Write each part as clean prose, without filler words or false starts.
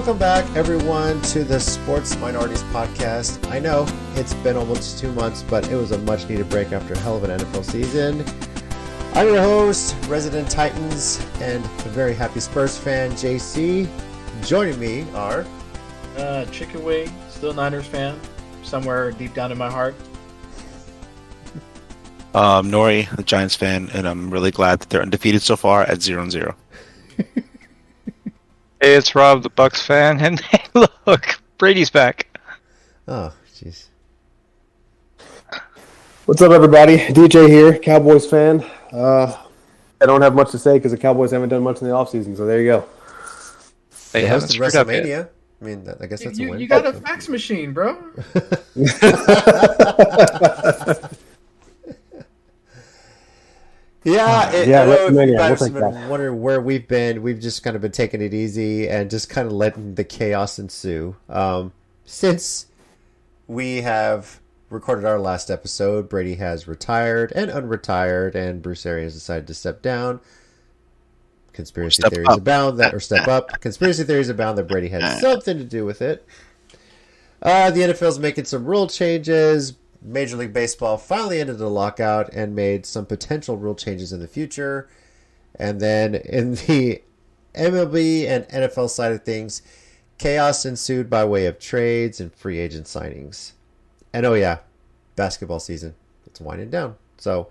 Welcome back, everyone, to the Sports Minorities Podcast. I know it's been almost 2 months, but it was a much-needed break after a hell of an NFL season. I'm your host, resident Titans, and a very happy Spurs fan, JC. Joining me are... Chicken Wing, still Niners fan, somewhere deep down in my heart. Nori, the Giants fan, and I'm really glad that they're undefeated so far at 0-0. Hey, it's Rob, the Bucks fan, and hey, look, Brady's back. Oh, jeez. What's up, everybody? DJ here, Cowboys fan. I don't have much to say because the Cowboys haven't done much in the offseason, so there you go. They hosted WrestleMania. I mean, I guess that's a win. You got a fax machine, bro. Been wondering where we've been. We've just kind of been taking it easy and just kind of letting the chaos ensue. Since we have recorded our last episode, Brady has retired and unretired, and Bruce Arians decided to step down. Conspiracy theories abound that Brady had something to do with it. The NFL's making some rule changes. Major League Baseball finally ended the lockout and made some potential rule changes in the future. And then in the MLB and NFL side of things, chaos ensued by way of trades and free agent signings. And oh yeah, basketball season. It's winding down. So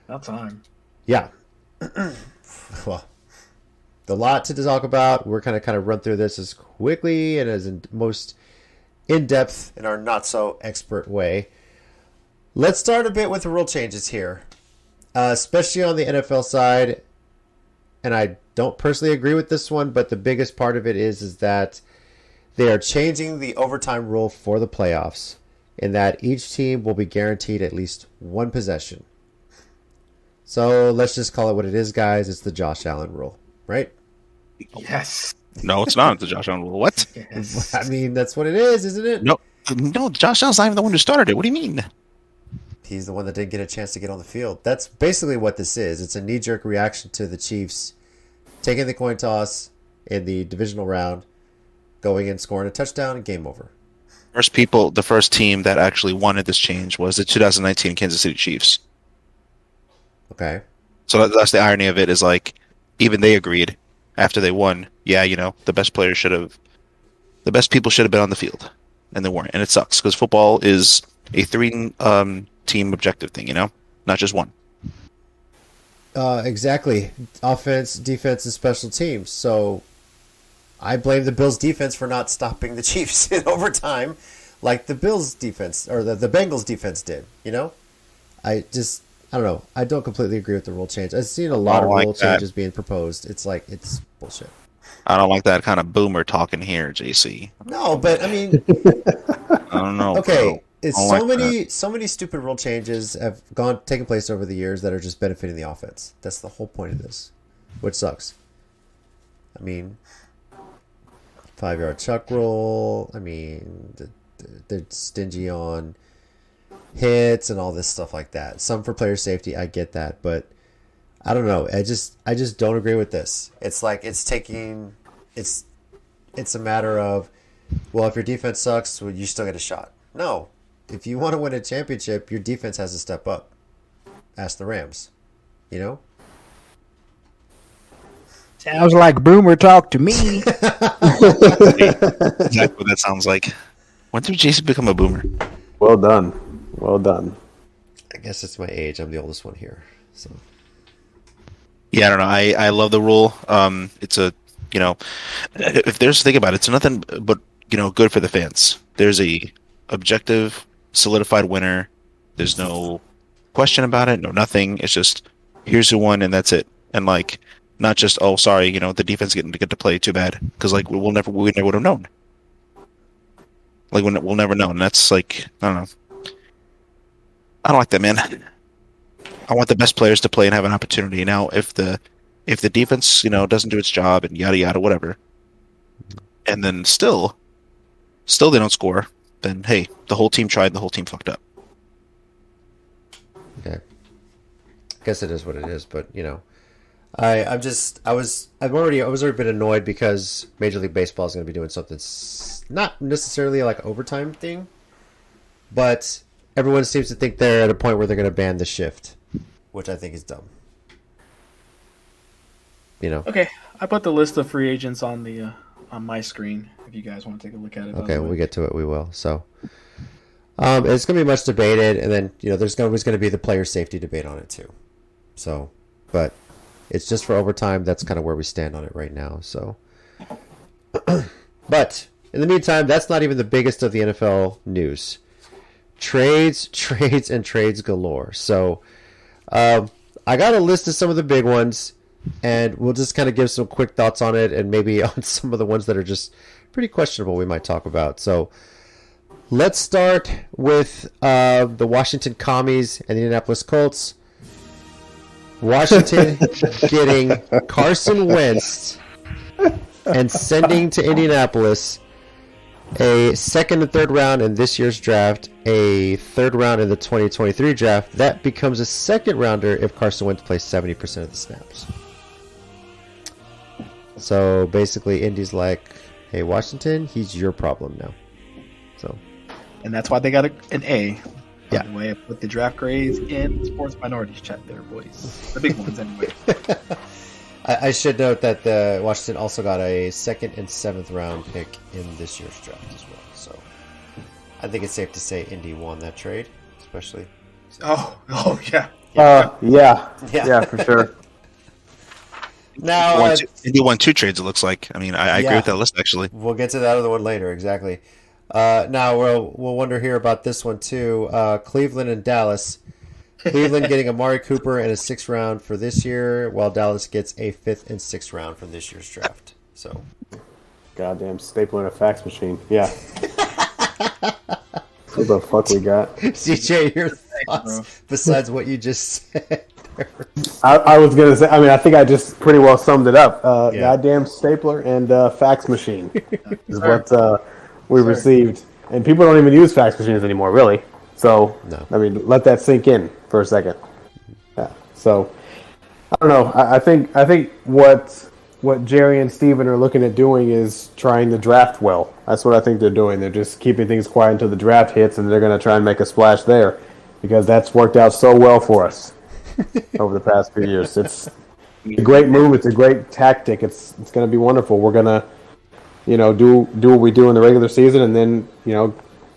about time. Yeah. Well, a lot to talk about. We're kind of run through this as quickly and as most in-depth in our not-so-expert way. Let's start a bit with the rule changes here, especially on the NFL side. And I don't personally agree with this one, but the biggest part of it is that they are changing the overtime rule for the playoffs, in that each team will be guaranteed at least one possession. So let's just call it what it is, guys. It's the Josh Allen rule, right? Yes. No, it's not the Josh Allen rule. What? Yes. I mean, that's what it is, isn't it? No, Josh Allen's not even the one who started it. What do you mean? He's the one that didn't get a chance to get on the field. That's basically what this is. It's a knee-jerk reaction to the Chiefs taking the coin toss in the divisional round, going and scoring a touchdown, and game over. The first team that actually wanted this change was the 2019 Kansas City Chiefs. Okay. So that's the irony of it, is like, even they agreed after they won, yeah, the best people should have been on the field, and they weren't. And it sucks, because football is a three-team objective thing, not just one. Exactly. Offense, defense, and special teams. So I blame the Bills' defense for not stopping the Chiefs in overtime like the Bills' defense, or the Bengals' defense did, I don't know. I don't completely agree with the rule change. I've seen a lot of rule changes being proposed. It's bullshit. I don't like that kind of boomer talking here, JC. No, but I mean, I don't know. Okay, so many stupid rule changes have taken place over the years that are just benefiting the offense. That's the whole point of this, which sucks. I mean, 5-yard chuck rule. I mean, they're stingy on hits and all this stuff like that. Some for player safety, I get that, but I don't know. I just don't agree with this. It's like it's a matter of, well, if your defense sucks, well, you still get a shot. No. If you want to win a championship, your defense has to step up. Ask the Rams. Sounds like boomer talk to me. Exactly what that sounds like. When did Jason become a boomer? Well done. I guess it's my age. I'm the oldest one here. So. Yeah, I don't know. I love the rule. It's if there's think about it, it's nothing but good for the fans. There's a objective, solidified winner. There's no question about it. No nothing. It's just here's who won and that's it. And not just sorry, the defense didn't get to play. Too bad, because we never would have known. We'll never know. And that's I don't know. I don't like that, man. I want the best players to play and have an opportunity. Now, if the defense, doesn't do its job and yada yada whatever, and then still they don't score, then hey, the whole team tried, the whole team fucked up. Okay. I guess it is what it is, but I've already been annoyed because Major League Baseball is going to be doing something not necessarily like overtime thing, but everyone seems to think they're at a point where they're going to ban the shift, which I think is dumb. Okay, I put the list of free agents on the on my screen. If you guys want to take a look at it. Okay, when we get to it, we will. So, it's going to be much debated, and then there's always going to be the player safety debate on it too. So, but it's just for overtime. That's kind of where we stand on it right now. So, but in the meantime, that's not even the biggest of the NFL news. Trades, and trades galore. So, I got a list of some of the big ones, and we'll just kind of give some quick thoughts on it, and maybe on some of the ones that are just pretty questionable we might talk about. So, let's start with the Washington Commies and the Indianapolis Colts. Washington getting Carson Wentz and sending to Indianapolis a second and third round in this year's draft, a third round in the 2023 draft. That becomes a second rounder if Carson Wentz plays 70% of the snaps. So basically, Indy's like, hey, Washington, he's your problem now. So, and that's why they got an A. By Yeah. the way, I put the draft grades in the sports minorities chat there, boys. The big ones, anyway. I should note that the Washington also got a second and seventh round pick in this year's draft as well. So I think it's safe to say Indy won that trade, especially. Oh yeah. Yeah, for sure. Now Indy won 2 trades. It looks like. I mean, I agree with that list actually. we'll get to that other one later. Exactly. Now we'll wonder here about this one too. Cleveland and Dallas. Cleveland getting Amari Cooper in a 6th round for this year, while Dallas gets a 5th and 6th round from this year's draft. So, Goddamn stapler and a fax machine. Yeah. What the fuck we got? CJ, your bro. thoughts besides what you just said? I was gonna say. I mean, I think I just pretty well summed it up. Yeah. Goddamn stapler and fax machine is Sir. what we received. And people don't even use fax machines anymore, really. So, No. I mean, let that sink in for a second. Yeah. So, I don't know. I think what Jerry and Steven are looking at doing is trying to draft well. That's what I think they're doing. They're just keeping things quiet until the draft hits, and they're going to try and make a splash there because that's worked out so well for us over the past few years. It's a great move. It's a great tactic. It's going to be wonderful. We're going to, do what we do in the regular season, and then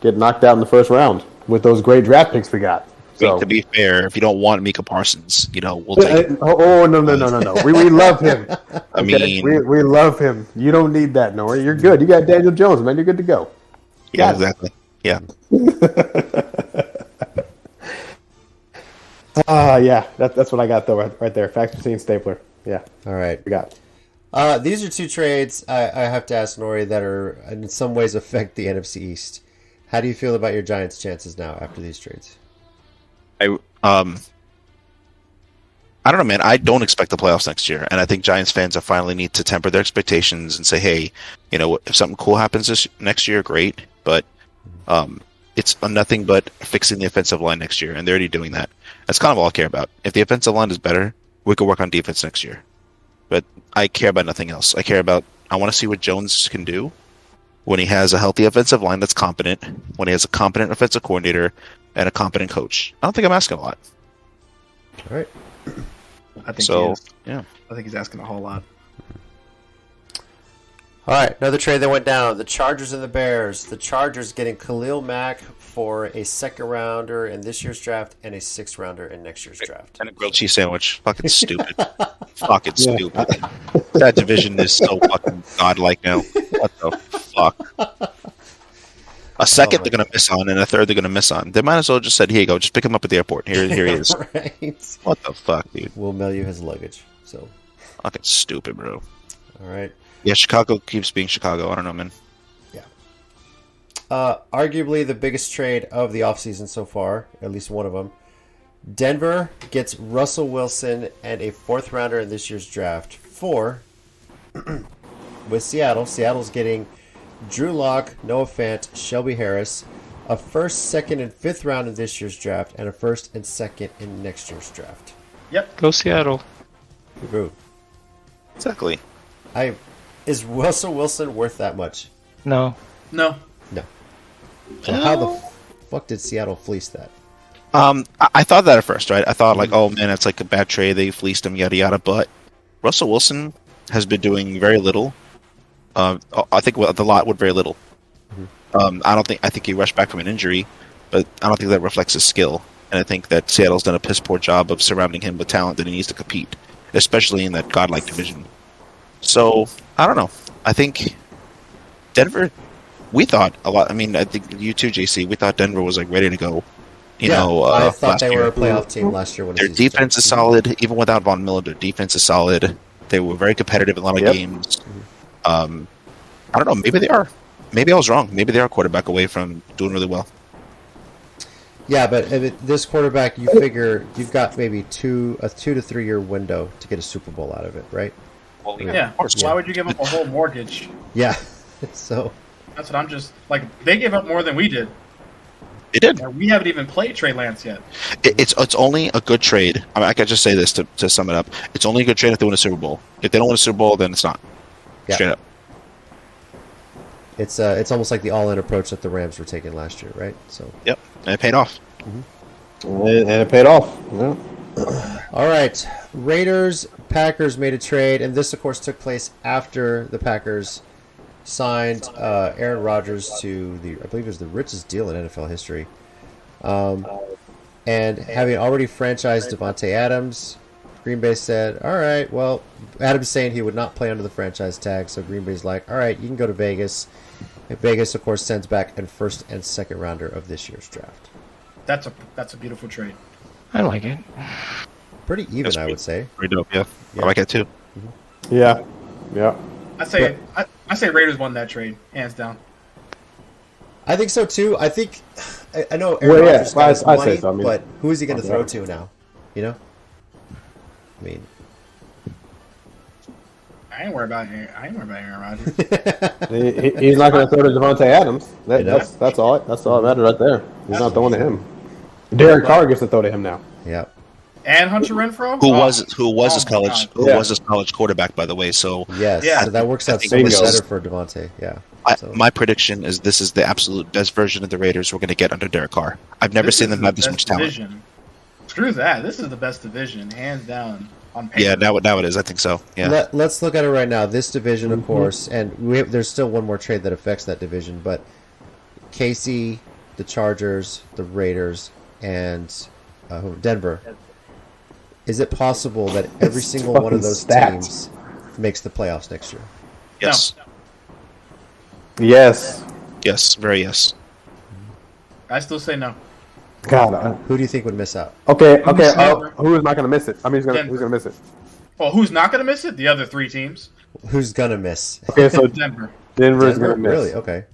get knocked out in the first round with those great draft picks we got. So To be fair, if you don't want Mika Parsons, we'll take it. Oh no! We love him. I mean, we love him. You don't need that, Nori. You're good. You got Daniel Jones, man. You're good to go. yeah, exactly. Yeah. Yeah. That's what I got though, right there. Fax machine stapler. Yeah, All right. we got. These are 2 trades I have to ask Nori that are in some ways affect the NFC East. How do you feel about your Giants' chances now after these trades? I don't know, man. I don't expect the playoffs next year, and I think Giants fans finally need to temper their expectations and say, "Hey, if something cool happens next year, great." But it's nothing but fixing the offensive line next year, and they're already doing that. That's kind of all I care about. If the offensive line is better, we can work on defense next year. But I care about nothing else. I want to see what Jones can do when he has a healthy offensive line that's competent, when he has a competent offensive coordinator and a competent coach. I don't think I'm asking a lot. All right. I think So, he is. yeah. I think he's asking a whole lot. All right, another trade that went down. The Chargers and the Bears. The Chargers getting Khalil Mack for a 2nd rounder in this year's draft and a 6th rounder in next year's draft. And a grilled cheese sandwich. Fucking stupid. Fucking stupid. That division is so fucking godlike now. What the fuck? A second they're going to miss on, and a third they're going to miss on. They might as well just said, here you go, just pick him up at the airport. Here he is. Right. What the fuck, dude? We'll mail you his luggage. So, Fucking stupid, bro. all right. Yeah, Chicago keeps being Chicago. I don't know, man. Arguably the biggest trade of the offseason so far, at least one of them. Denver gets Russell Wilson and a 4th rounder in this year's draft with Seattle. Seattle's getting Drew Lock, Noah Fant, Shelby Harris, a 1st, 2nd, and 5th round in this year's draft, and a 1st and 2nd in next year's draft. Go Seattle. Good. Exactly. Is Russell Wilson worth that much? No. No. No. So how the fuck did Seattle fleece that? I thought that at first, right? I thought like, oh man, it's like a bad trade. They fleeced him, yada yada. But Russell Wilson has been doing very little. I think with a lot with very little. I think he rushed back from an injury, but I don't think that reflects his skill. And I think that Seattle's done a piss poor job of surrounding him with talent that he needs to compete, especially in that godlike division. So I don't know. I think Denver. We thought a lot. I mean, I think you too, JC. We thought Denver was like ready to go. I thought they last were year. a playoff team last year. When Their the season defense is started. solid, even without Von Miller. Their defense is solid. They were very competitive in a lot of games. I don't know. Maybe they are. Maybe I was wrong. Maybe they are a quarterback away from doing really well. Yeah, but this quarterback, you figure you've got maybe a 2 to 3 year window to get a Super Bowl out of it, right? Well, Yeah. of course. Why would you give up a whole mortgage? Yeah. So That's what I'm just like. They gave up more than we did. They did. And we haven't even played Trey Lance yet. It's only a good trade. I mean, I can just say this to sum it up. It's only a good trade if they win a Super Bowl. If they don't win a Super Bowl, then it's not. Yeah. Straight up. it's almost like the all-in approach that the Rams were taking last year, right? So Yep. And it paid off. And it paid off. Yeah. all right, Raiders Packers made a trade, and this of course took place after the Packers signed Aaron Rodgers to I believe it was the richest deal in NFL history. And having already franchised Devontae Adams, Green Bay said, all right, well, Adams saying he would not play under the franchise tag, so Green Bay's like, all right, you can go to Vegas. And Vegas, of course, sends back a first and second rounder of this year's draft. That's a beautiful trade. I like it. Pretty even, That's I would say. Pretty dope, yeah. Yeah. I like it too. Yeah. Yeah. I say Raiders won that trade, hands down. I think so, too. I think... I know Well, Aaron yeah, Rodgers got his I'd money, say so. I mean, but who is he going to okay. throw to now? You know? I mean... I ain't worried about Aaron Rodgers. He's not going to throw to Devontae Adams. You know? That's all that matters right there. He's not throwing to him. Derek Carr gets to throw to him now. Yeah. And Hunter Renfro, Who was his my college God. Yeah. was his college quarterback, by the way. So Yes. Yeah. So that works out think so much this is- better for Devontae. Yeah. So- my prediction is this is the absolute best version of the Raiders we're going to get under Derek Carr. I've never This seen is them the have this best much talent. division. Screw that. This is the best division, hands down, on paper. Yeah, now it is. I think so. Yeah. Let's look at it right now. This division, of course, and there's still one more trade that affects that division, but KC, the Chargers, the Raiders, and Denver. Is it possible that every It's single one of fucking those stacked. teams makes the playoffs next year? Yes. Yes. Yes. Very yes. I still say no. God. Who do you think would miss out? Okay. Denver. Who is not going to miss it? I mean, who's Denver. going to miss it? Well, who's not going to miss it? The other three teams. Who's gonna miss? Okay, so Denver. Denver's Denver? going to miss. Really? Okay.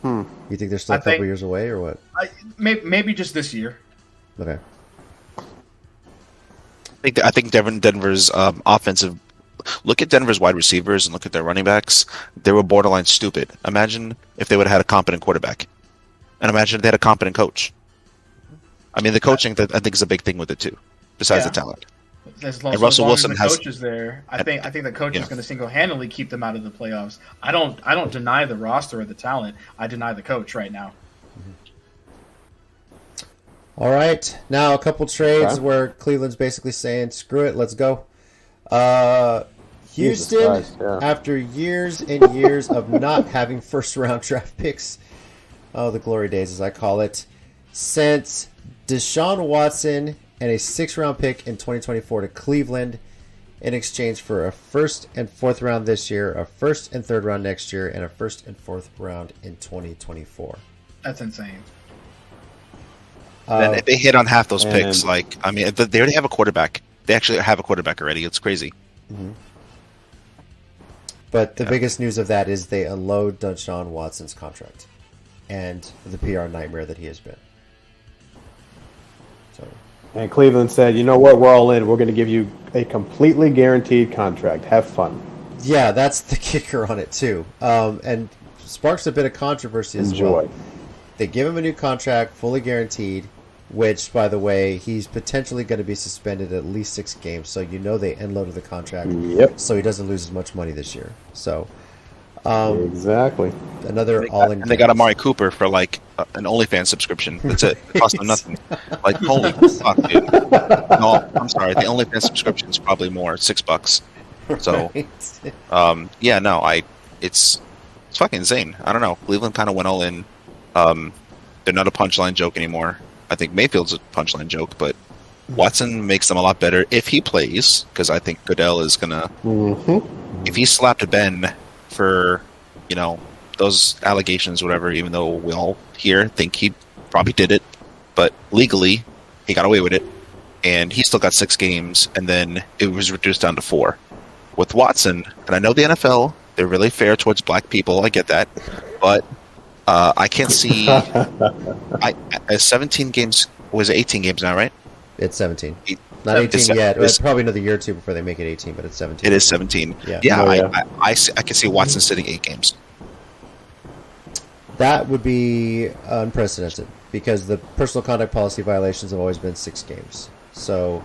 You think they're still a I couple think- years away, or what? Maybe just this year. Okay. I think Denver's offensive. Look at Denver's wide receivers and look at their running backs. They were borderline stupid. Imagine if they would have had a competent quarterback, and imagine if they had a competent coach. I mean, the coaching I think is a big thing with it too, besides Yeah. the talent. As long, And so Russell as long Wilson as the has- coach is there, I think the coach is Yeah. going to single-handedly keep them out of the playoffs. I don't deny the roster or the talent. I deny the coach right now. All right. Now a couple trades Okay. where Cleveland's basically saying, "Screw it, let's go." Jesus Houston, Christ, yeah. after years and years of not having first-round draft picks, the glory days as I call it, sent Deshaun Watson and a 6th-round pick in 2024 to Cleveland in exchange for a 1st and 4th round this year, a 1st and 3rd round next year, and a 1st and 4th round in 2024. That's insane. And if they hit on half those picks, and- they already have a quarterback. They actually have a quarterback already. It's crazy. But the biggest news of that is they unload Deshaun Watson's contract and the PR nightmare that he has been. So, And Cleveland said, you know what, we're all in. We're going to give you a completely guaranteed contract. Have fun. yeah, that's the kicker on it too. And sparks a bit of controversy as Enjoy. well. They give him a new contract, fully guaranteed, which, by the way, he's potentially going to be suspended at least 6 games. So they end-loaded the contract. Yep. So he doesn't lose as much money this year. So Exactly. another all-in. And they got Amari Cooper for like an OnlyFans subscription. That's it. It cost them nothing. Like holy fuck, dude. No, I'm sorry. The OnlyFans subscription is probably more, $6. So, it's fucking insane. I don't know. Cleveland kind of went all in. They're not a punchline joke anymore. I think Mayfield's a punchline joke, but Watson makes them a lot better if he plays, because I think Goodell is gonna. Mm-hmm. If he slapped Ben for, those allegations, whatever, even though we all here think he probably did it, but legally he got away with it, and he still got 6 games, and then it was reduced down to 4. With Watson, and I know the NFL, they're really fair towards black people, I get that, but I can't see 17 games, was it 18 games now, right? It's 17. Not 18 yet. It's probably another year or two before they make it 18, but it's 17. It is 17. Yeah. I can see Watson sitting 8 games. That would be unprecedented because the personal conduct policy violations have always been 6 games. So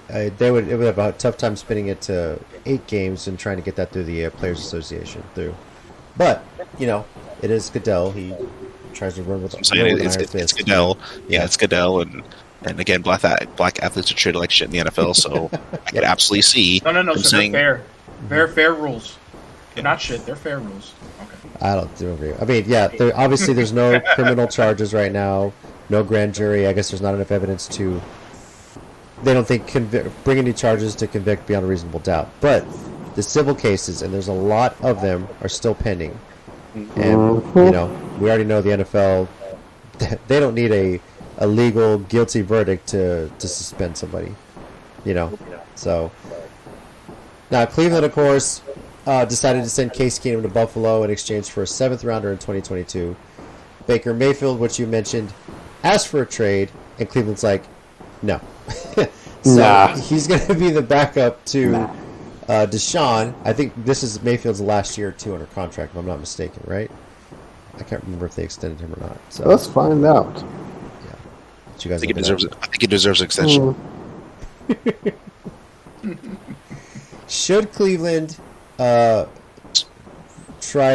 it would have a tough time spinning it to 8 games and trying to get that through the Players Association through. But it is Goodell. He tries to run with. I'm saying it's Goodell. Yeah, it's Goodell, and again, black athletes are treated like shit in the NFL. So I could absolutely see. No. So they're fair. Fair rules. They're not shit. They're fair rules. Okay. I don't agree. I mean, obviously there's no criminal charges right now, no grand jury. I guess there's not enough evidence to. They don't think bring any charges to convict beyond a reasonable doubt. But the civil cases, and there's a lot of them, are still pending. And we already know the NFL. They don't need a legal guilty verdict to suspend somebody. So now Cleveland, of course, decided to send Case Keenum to Buffalo in exchange for a 7th rounder in 2022. Baker Mayfield, which you mentioned, asked for a trade, and Cleveland's like, no. So he's going to be the backup to Deshaun. I think this is Mayfield's last year or 2 under contract, if I'm not mistaken, right? I can't remember if they extended him or not. So let's find out. Yeah, but you guys I think he deserves an extension. Should Cleveland try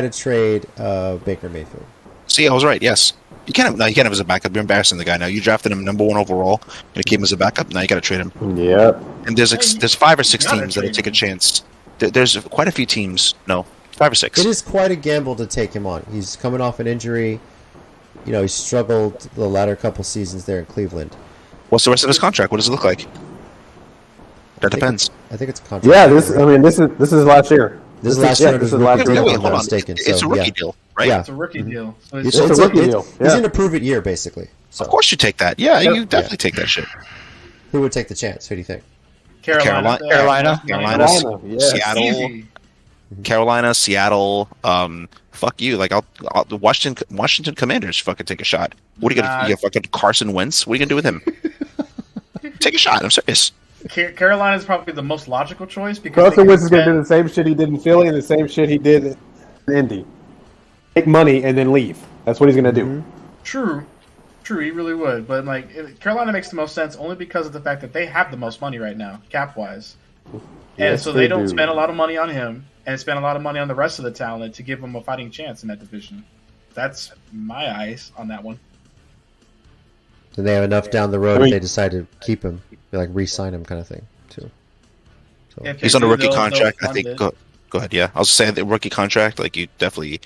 to trade Baker Mayfield? See, I was right. Yes, you can't have as a backup. You're embarrassing the guy now. You drafted him number 1 overall, and keep him as a backup. Now you got to trade him. Yep. And there's 5 or 6 teams that'll take a chance. There's quite a few teams. No, 5 or 6. It is quite a gamble to take him on. He's coming off an injury. He struggled the latter couple seasons there in Cleveland. What's the rest of his contract? What does it look like? That depends. I think it's a contract. Yeah, this is last year. This is last year. This is last year. If I'm Hold not on. mistaken. It's a rookie deal, right? Yeah. It's a rookie deal. So It's a rookie deal. He's Yeah. in a prove-it year, basically. So Of course you take that. Yeah, you definitely take that shit. who would take the chance? Who do you think? Carolina. Carolina, yeah. Seattle, Easy. Carolina, Seattle. Fuck you. Like the Washington Commanders fucking take a shot. What are you gonna? You fucking Carson Wentz? What are you gonna do with him? Take a shot. I'm serious. Carolina is probably the most logical choice because Carson Wentz is going to do the same shit he did in Philly and the same shit he did in Indy. Make money and then leave. That's what he's going to do. True, he really would. But Carolina makes the most sense only because of the fact that they have the most money right now, cap wise, and Yes, so they don't do. spend a lot of money on him and spend a lot of money on the rest of the talent to give him a fighting chance in that division. That's my eyes on that one. And they have enough down the road if they decide to keep him, like re-sign him, kind of thing, too. So If He's they on a do, rookie they'll contract. I fund think. it. Go ahead. Yeah, I was saying the rookie contract. Like you definitely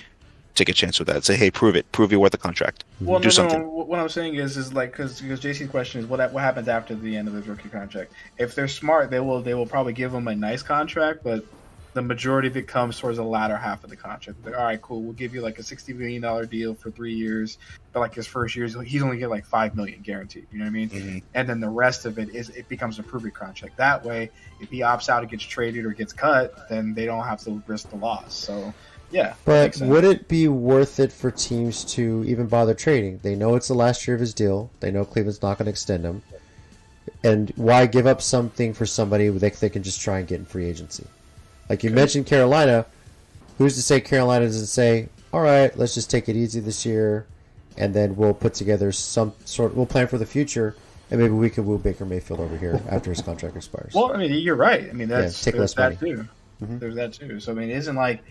take a chance with that. Say, hey, prove it. Prove you're worth the contract. Well, Do something. No. What I'm saying is like because JC's question is what happens after the end of his rookie contract. If they're smart, they will probably give him a nice contract, but the majority of it comes towards the latter half of the contract. Like, all right, cool, we'll give you like a $60 million deal for 3 years, but like his first years, he's only get like $5 million guaranteed. You know what I mean? Mm-hmm. And then the rest of it becomes a prove-it contract. That way, if he opts out or gets traded or gets cut, then they don't have to risk the loss. So. Yeah, but would it be worth it for teams to even bother trading? They know it's the last year of his deal. They know Cleveland's not going to extend him. And why give up something for somebody they can just try and get in free agency? Like you mentioned Carolina. Who's to say Carolina doesn't say, all right, let's just take it easy this year and then we'll put together some sort. We'll plan for the future, and maybe we can woo Baker Mayfield over here after his contract expires. Well, I mean, you're right. I mean, take there's less that money. too. Mhm. There's that too. So I mean, it isn't like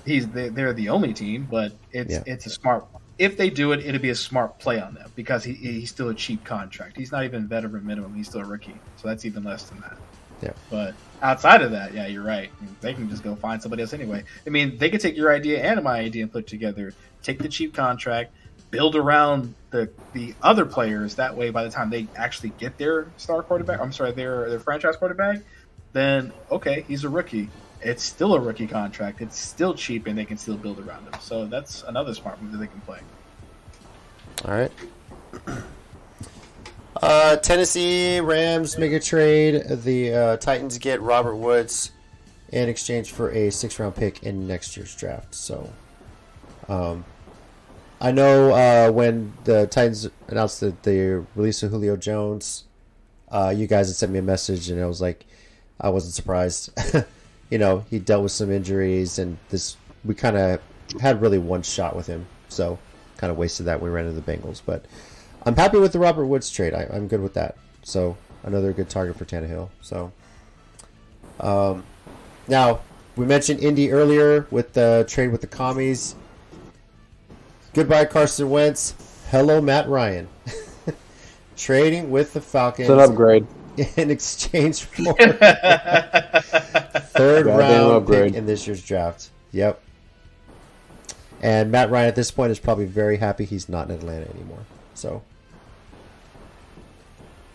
they're the only team, but it's a smart. If they do it, it'll be a smart play on them because he's still a cheap contract. He's not even veteran minimum. He's still a rookie, so that's even less than that. Yeah. But outside of that, yeah, you're right. I mean, they can just go find somebody else anyway. I mean, they could take your idea and my idea and put it together. Take the cheap contract, build around the other players. That way, by the time they actually get their star quarterback, their franchise quarterback, then okay, he's a rookie. It's still a rookie contract. It's still cheap, and they can still build around him. So that's another smart move that they can play. All right. Tennessee Rams make a trade. The Titans get Robert Woods in exchange for a 6th-round pick in next year's draft. So, I know when the Titans announced that they released Julio Jones, you guys had sent me a message, and I was like, I wasn't surprised. He dealt with some injuries, and we kind of had really one shot with him, so kind of wasted that when we ran into the Bengals. But I'm happy with the Robert Woods trade. I'm good with that. So another good target for Tannehill. So now we mentioned Indy earlier with the trade with the Commies. Goodbye Carson Wentz. Hello Matt Ryan. Trading with the Falcons. It's an upgrade. In exchange for third round pick in this year's draft. Yep. And Matt Ryan at this point is probably very happy he's not in Atlanta anymore. So,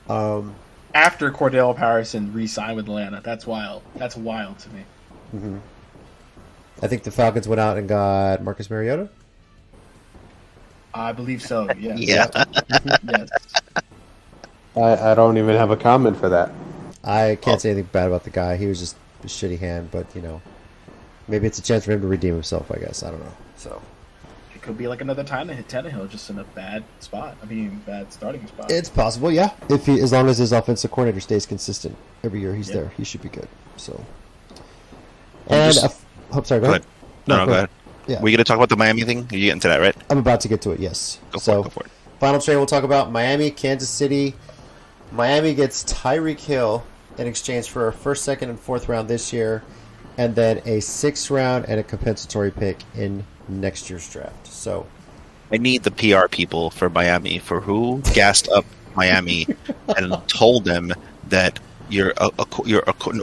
After Cordell Patterson re-signed with Atlanta, that's wild. That's wild to me. mm-hmm. I think the Falcons went out and got Marcus Mariota. I believe so. Yes. Yeah. Yes. I don't even have a comment for that. I can't say anything bad about the guy. He was just a shitty hand, but maybe it's a chance for him to redeem himself. I guess I don't know. So It could be like another time to hit Tannehill just in a bad spot. Bad starting spot. it's possible, yeah. As long as his offensive coordinator stays consistent every year he's there, he should be good. So, and sorry, go ahead. No, go ahead. Yeah. We're gonna talk about the Miami thing. Are you getting to that, right? I'm about to get to it. Yes. Go for it. Final trade we'll talk about Miami, Kansas City. Miami gets Tyreek Hill in exchange for a 1st, 2nd, and 4th round this year, and then a 6th round and a compensatory pick in next year's draft. So, I need the PR people for Miami for who gassed up Miami and told them that you're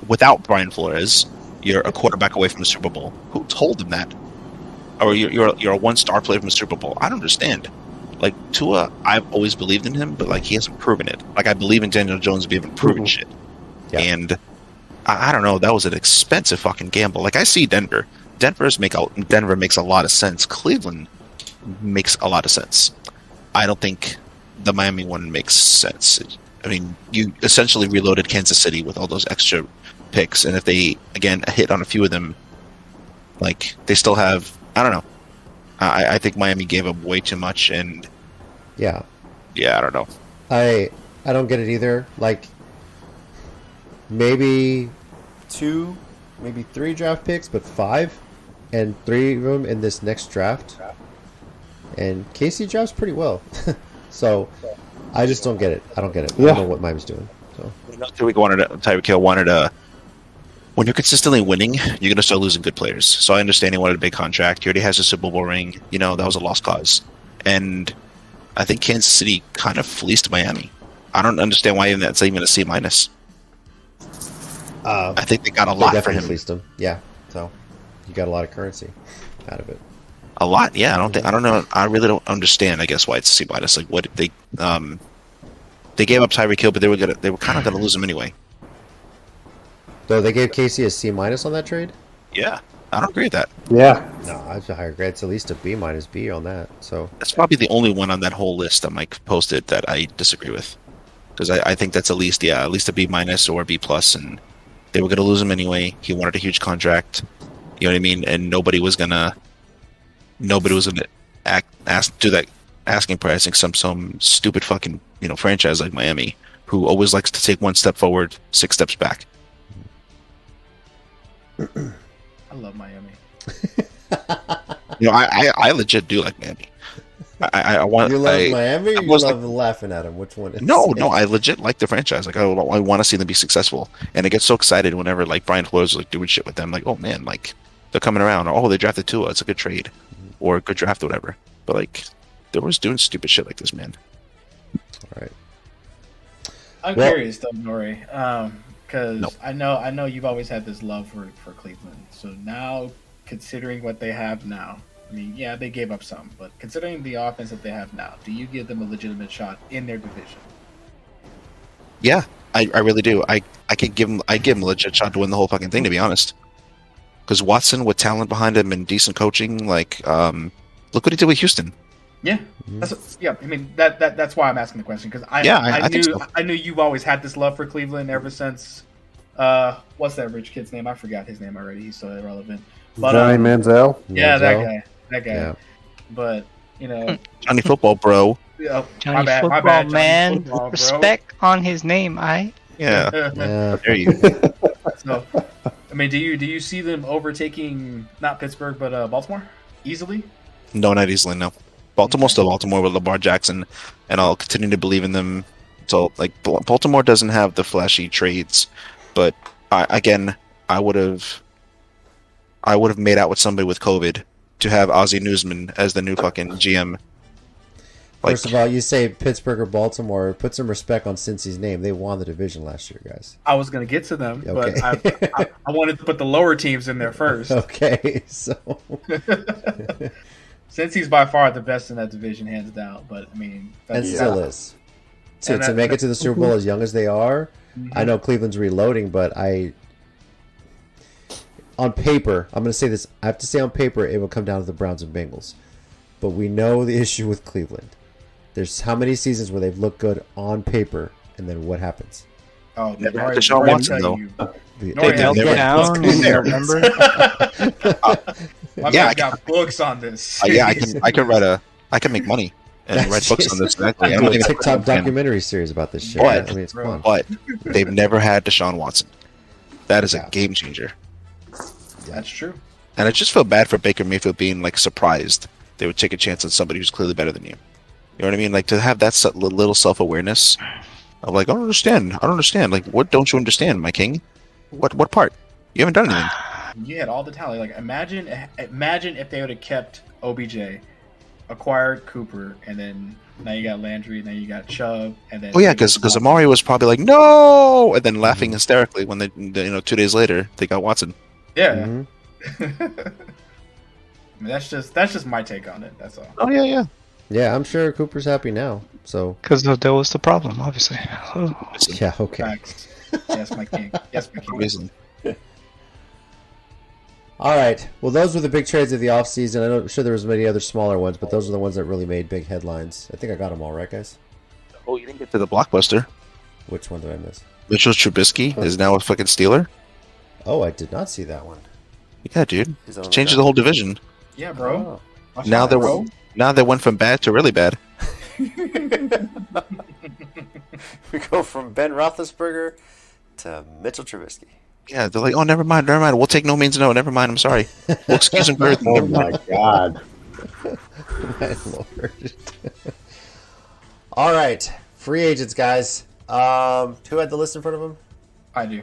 without Brian Flores, you're a quarterback away from the Super Bowl. Who told them that? Or you're a 1-star player from the Super Bowl. I don't understand. Like Tua, I've always believed in him, but like he hasn't proven it. Like I believe in Daniel Jones, but he hasn't proven shit. Yeah. And I don't know. That was an expensive fucking gamble. Like I see Denver. Denver makes a lot of sense. Cleveland makes a lot of sense. I don't think the Miami one makes sense. I mean, you essentially reloaded Kansas City with all those extra picks, and if they again hit on a few of them, like they still have. I don't know. I think Miami gave up way too much, and yeah, I don't know. I don't get it either. Like maybe 2, maybe 3 draft picks, but 5, and 3 of them in this next draft. And KC drafts pretty well, so I just don't get it. I don't get it. I don't know what Miami's doing. So Tyreek Hill wanted when you're consistently winning, you're going to start losing good players. So I understand he wanted a big contract. He already has a Super Bowl ring. That was a lost cause. And I think Kansas City kind of fleeced Miami. I don't understand why that's even a C-. I think they got a lot for him. Fleeced him. Yeah. So you got a lot of currency out of it. A lot, yeah. I don't know. I really don't understand. I guess why it's a C-. Like what they gave up Tyreek Hill, but they were kind of going to lose him anyway. So they gave Casey a C- on that trade? Yeah, I don't agree with that. Yeah. No, I have a higher grade. It's at least a B- B on that. So that's probably the only one on that whole list that Mike posted that I disagree with, because I think that's at least a B- or a B+, and they were going to lose him anyway. He wanted a huge contract, you know what I mean, and nobody was gonna do that asking price. I think some stupid fucking franchise like Miami, who always likes to take 1 step forward, 6 steps back. I love Miami. I legit do like Miami. I want. You love Miami, or I you was love laughing at him? Which one? Is No, it? no, I legit like the franchise. Like, I want to see them be successful, and I get so excited whenever like Brian Flores is like doing shit with them. Like, oh man, like they're coming around, or oh they drafted Tua, it's a good trade, or a good draft, or whatever. But like, they were doing stupid shit like this, man. All right. I'm curious though, Nori, because I know you've always had this love for Cleveland. So now, considering what they have now, I mean, yeah, they gave up some, but considering the offense that they have now, do you give them a legitimate shot in their division? Yeah, I really do. I give him a legit shot to win the whole fucking thing, to be honest. Because Watson, with talent behind him and decent coaching, like look what he did with Houston. Yeah, I mean that's why I'm asking the question, because I think so. knew you've always had this love for Cleveland ever since. What's that rich kid's name? I forgot his name already. He's so irrelevant. But, Johnny Manziel. Yeah, Manziel. that guy. Yeah. But you know, Johnny Football, bro. Johnny my bad, Football, Johnny man. Football, bro. Respect on his name, Yeah, Yeah. there you go. So, I mean, do you see them overtaking not Pittsburgh but Baltimore easily? No, not easily. No, Baltimore's still Baltimore with Lamar Jackson, and I'll continue to believe in them. So, like, Baltimore doesn't have the flashy trades, but I would have made out with somebody with COVID to have Ozzie Newsman as the new fucking GM. Like, First of all, you say Pittsburgh or Baltimore. Put some respect on Cincy's name. They won the division last year, guys. I was going to get to them, Okay. but I wanted to put the lower teams in there first. Okay, so Since he's by far the best in that division, hands down. But I mean, and still is. To And make it to the Super Bowl as young as they are, I know Cleveland's reloading, but on paper, I'm going to say this. I have to say on paper, it will come down to the Browns and Bengals. But we know the issue with Cleveland. There's how many seasons where they've looked good on paper, and then what happens? Oh, Never had Deshaun Watson, though. They knelt down in November. My man got books on this. Yeah, I can make money and write books on this. Exactly. I'm doing a TikTok documentary series about this shit. But- I mean, it's fun. But they've never had Deshaun Watson. That is a game changer. That's true. And I just feel bad for Baker Mayfield being like surprised they would take a chance on somebody who's clearly better than you. You know what I mean? Like, to have that little self-awareness of like, I don't understand. Like, what don't you understand, my king? What part? You haven't done anything. You had all the talent. Like, imagine if they would have kept OBJ, acquired Cooper, and then now you got Landry, now you got Chubb, and then Oh yeah, because Amari was probably like, no, and then laughing hysterically when they 2 days later they got Watson. Yeah. Mhm. I mean, that's just my take on it. That's all. Oh yeah. Yeah, I'm sure Cooper's happy now. So Because that was the problem, obviously. Oh. yeah, okay. Facts. Yes, my king. Yes, my king. Reason. All right. Well, those were the big trades of the offseason. I'm sure there was many other smaller ones, but those are the ones that really made big headlines. I think I got them all right, guys. Oh, you didn't get to the blockbuster. Which one did I miss? Mitchell Trubisky is now a fucking Steeler. Oh, I did not see that one. Yeah, dude. He's on Changes the the whole division. Yeah, bro. Oh. Watch Now out, they bro. went from bad to really bad. We go from Ben Roethlisberger to Mitchell Trubisky. Yeah, they're like, oh, never mind. We'll take no means no. Never mind. I'm sorry. We'll excuse him for everything. Oh Never my mind. god. My lord. All right. Free agents, guys. Who had the list in front of them? I do.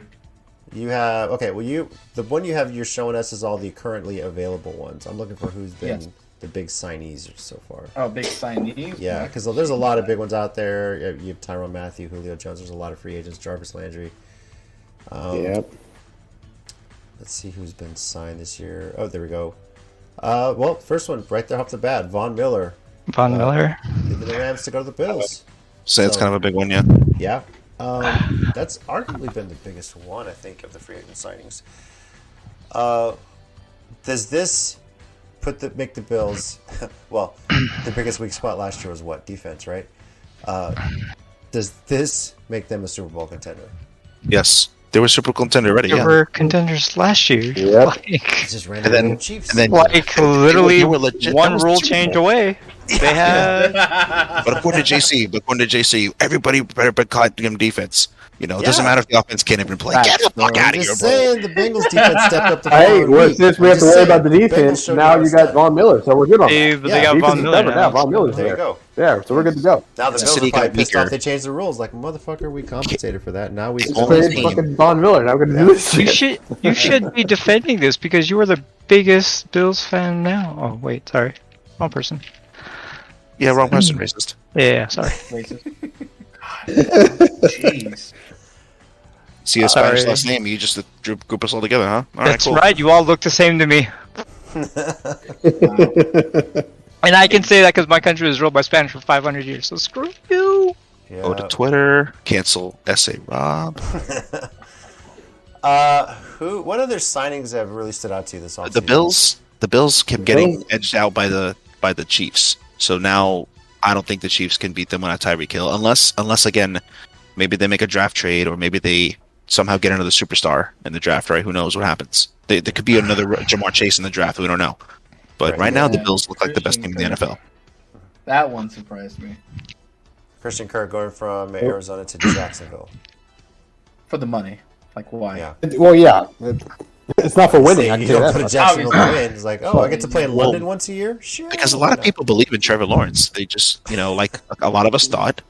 You have okay. Well, the one you're showing us is all the currently available ones. I'm looking for who's been Yes. the big signees so far. Oh, big signees. Yeah, because there's a lot of big ones out there. You have Tyrann Mathieu, Julio Jones. There's a lot of free agents. Jarvis Landry. Yep. Let's see who's been signed this year. Oh, there we go. Well, first one right there off the bat, Von Miller, Von Miller. leaving the Rams to go to the Bills. So that's kind of a big one, yeah. Yeah. That's arguably been the biggest one, I think, of the free agent signings. Does this make the Bills... well, the biggest weak spot last year was what? Defense, right? Does this make them a Super Bowl contender? Yes. They were super contender already, They yeah. were contenders last year. Yep. Like, It's just And random then, Chiefs. and then like literally they were legit- that one was the rule Super change Bowl. away. They had But according to JC, everybody better boycott them defense. It doesn't matter if the offense can't even play. Facts, Get the fuck bro. out I'm of here, just bro. saying the Bengals defense stepped up the Hey, following well, week. since we I'm have to just worry saying, about the Bengals defense, showed now you you got Von Miller, so we're good on that. But they got Defense Von is Miller covered now. now. Von Miller's There you there. go. Yeah, so we're good to go. Now the The Bills city are probably got pissed weaker. off they changed the rules. Like, motherfucker, we compensated for that. Now we It's still only Trade team. fucking Von Miller. Now we're going to do this You shit. should be defending this because you are the biggest Bills fan now. Oh wait, sorry, wrong person. Yeah, wrong person, racist. Yeah, sorry. Racist. God, jeez. See a Spanish Sorry. last name, you just group us all together, huh? All right, That's cool. right. You all look the same to me, and I can say that because my country was ruled by Spanish for 500 years. So screw you. Yeah. Go to Twitter, cancel SA Rob. What other signings have really stood out to you this offseason? The Bills kept getting edged out by the Chiefs. So now I don't think the Chiefs can beat them on a Tyreek Hill unless again maybe they make a draft trade or maybe they somehow get another superstar in the draft, right? Who knows what happens? There could be another Jamar Chase in the draft. We don't know. But right now the Yeah. Bills look like the best team in the NFL. That one surprised me. Christian Kirk going from Arizona to Jacksonville. For the money. Like, why? Yeah. Well, yeah. It's not for winning. I You can tell don't you put a that. Jacksonville Obviously. win. It's like, oh, I get to play in Well, London once a year? Sure. Because a lot of people believe in Trevor Lawrence. They just, like a lot of us thought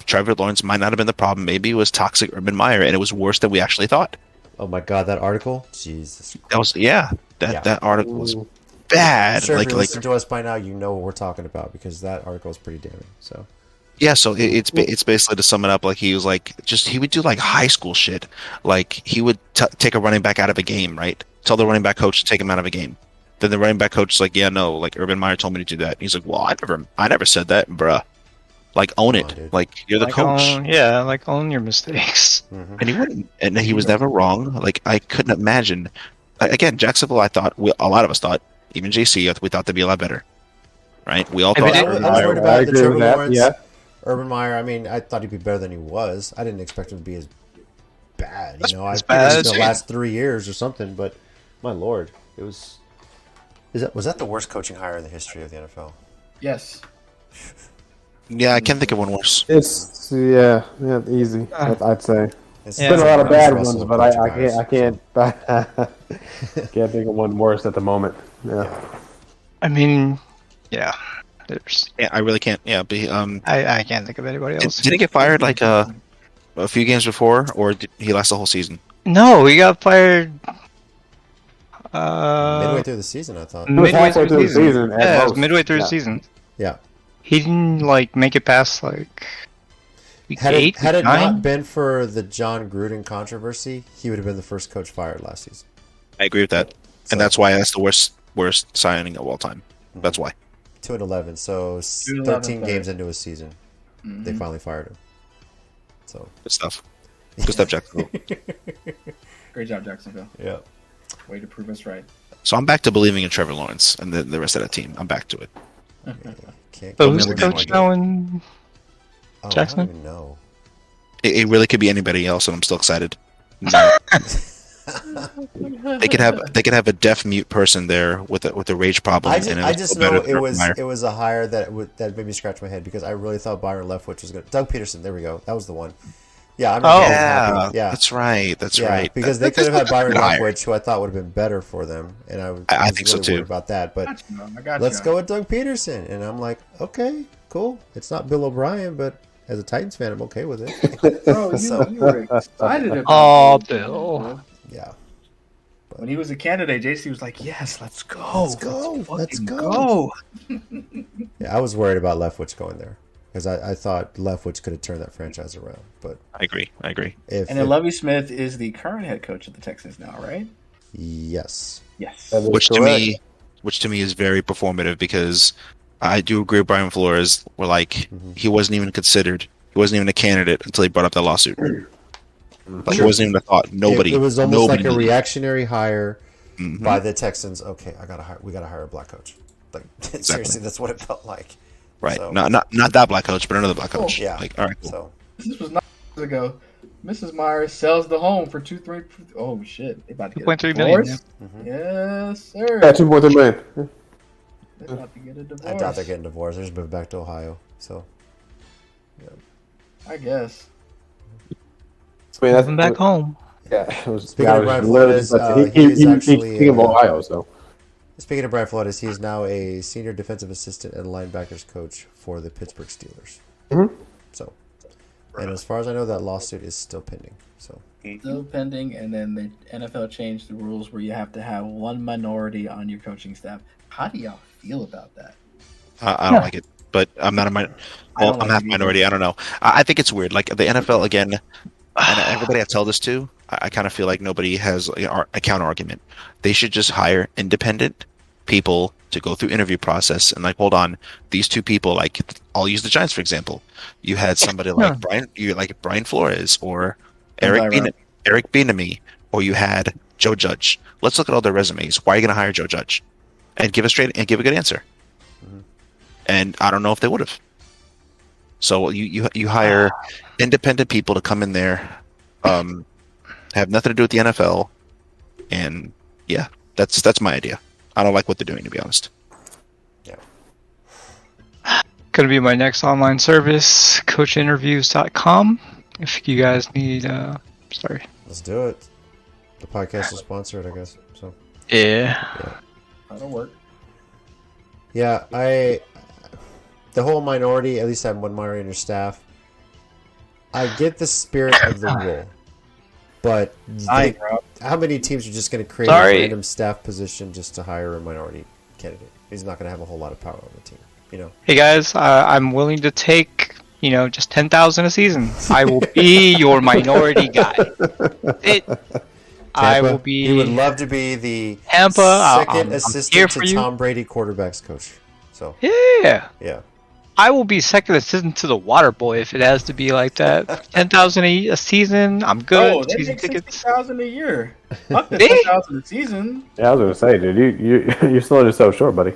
Trevor Lawrence might not have been the problem. Maybe it was toxic Urban Meyer, and it was worse than we actually thought. Oh my God, that article? Jesus. That article was bad. I'm sure if like you listen to us by now, you know what we're talking about because that article is pretty damning. So yeah, so it's basically to sum it up, like he was like he would do like high school shit. Like he would take a running back out of a game, right? Tell the running back coach to take him out of a game. Then the running back coach is like, yeah, no, like Urban Meyer told me to do that. And he's like, well, I never said that, bruh. Like own it. Dude. Like you're the coach. Own your mistakes. And he wouldn't, and he was never wrong. Like I couldn't imagine. Again, Jacksonville. I thought a lot of us thought, even JC, we thought they'd be a lot better, right? We all I mean, thought. I was Urban Meyer- worried I about the agree with Trevor that, Lawrence, yeah. Urban Meyer. I mean, I thought he'd be better than he was. I didn't expect him to be as bad. You know, I That's figured bad. the last 3 years or something. But my lord, it was. Was that the worst coaching hire in the history of the NFL? Yes. Yeah, I can't think of one worse. It's easy. I'd say. It's Yeah. Been a lot of Russell bad Russell ones, but coaching I hires, can't think of one worse at the moment. Yeah. I mean, yeah. There's. Yeah, I really can't. Yeah, but I can't think of anybody else. did he get fired like a few games before, or did he last the whole season? No, he got fired. midway through the season, I thought. It was halfway through the season. at Yeah, it was most. midway through Yeah. the season. Yeah. He didn't make it past week Had 8, it week not 9? been for the John Gruden controversy, he would have been the first coach fired last season. I agree with that, So- and that's why that's the worst signing of all time. That's why. 2-11, so 2-11 13 fired. games into a season, they finally fired him. So Good stuff. Good stuff, Jacksonville. Great job, Jacksonville. yeah, Way to prove us right. So I'm back to believing in Trevor Lawrence and the rest of that team. I'm back to it. can't. So can't who's the remember coach that now one. in Oh, Jackson? I don't even know. It really could be anybody else, and I'm still excited. No. They could have a deaf mute person there with a rage problem. I and just still know better than Meyer. it was a hire that made me scratch my head because I really thought Byron Leftwich was good. Doug Peterson, there we go, that was the one. Yeah, I'm Oh. really Yeah, happy. Yeah, that's right. That's yeah, right. because they could have had Byron Hire. Leftwich, who I thought would have been better for them, and I was think so, really too. worried about that. But I got let's you. go with Doug Peterson, and I'm like, okay, cool. It's not Bill O'Brien, but as a Titans fan, I'm okay with it. Bro, So- you were excited about Oh, it. Bill. Yeah, When he was a candidate, JC was like, yes, let's go. let's go, let's fucking go. Yeah, I was worried about Leftwich going there because I thought Leftwich could have turned that franchise around, but I agree. if And then Lovie Smith is the current head coach of the Texans now, right? yes, Yes. That is which correct. to me is very performative because I do agree with Brian Flores. Where he wasn't even considered. He wasn't even a candidate until he brought up that lawsuit. He wasn't even a thought. Nobody. It was almost nobody like a knew. reactionary hire Mhm. by the Texans. Okay, we gotta hire a black coach. Like seriously, that's what it felt like. Right. So- Not that black coach, but another black coach. Yeah. Like, all right, cool. So This was 9 years ago. Mrs. Myers sells the home for 2.3. Oh shit! They about to get 2.3 a million, divorce? Yes, sir. Yeah, 2.3 million. They're about to get a divorce. I doubt they're getting divorced. They're just moving back to Ohio. So I guess. I mean, Moving back home. Yeah, it was, Speaking of Brian Flores, he's actually king of Ohio, so. Speaking of Brian Flores, he is now a senior defensive assistant and linebackers coach for the Pittsburgh Steelers. Mm-hmm. So, and as far as I know, that lawsuit is still pending. So Still pending, and then the NFL changed the rules where you have to have one minority on your coaching staff. How do y'all feel about that? I don't like it, but I'm not a I'm half minority. I don't know. I think it's weird. Like the NFL again, and everybody I tell this to, I kind of feel like nobody has a counter argument. They should just hire independent people to go through interview process and like, hold on, these two people, like I'll use the Giants for example. You had somebody like Brian Flores or Eric Bieniemy, or you had Joe Judge. Let's look at all their resumes. Why are you going to hire Joe Judge? And give a good answer. Mm-hmm. And I don't know if they would have. So you hire independent people to come in there, have nothing to do with the NFL, and yeah, that's my idea. I don't like what they're doing, to be honest. Yeah. Gonna be my next online service, coachinterviews.com. If you guys need, sorry. Let's do it. The podcast is sponsored, I guess. So. Yeah. That'll work. Yeah, the whole minority, at least have one minority on your staff. I get the spirit of the rule, but how many teams are just going to create a random staff position just to hire a minority candidate? He's not going to have a whole lot of power on the team, you know. Hey guys, I'm willing to take, just 10,000 a season. I will be your minority guy. I will be. He would love to be the Tampa second assistant to Tom Brady, quarterbacks coach. So yeah. I will be second assistant to the Water Boy if it has to be like that. 10,000 a season. I'm good. Oh, they make 60,000 a year. Fuck the 10,000 a season. Yeah, I was gonna say, dude, you're selling yourself short, buddy.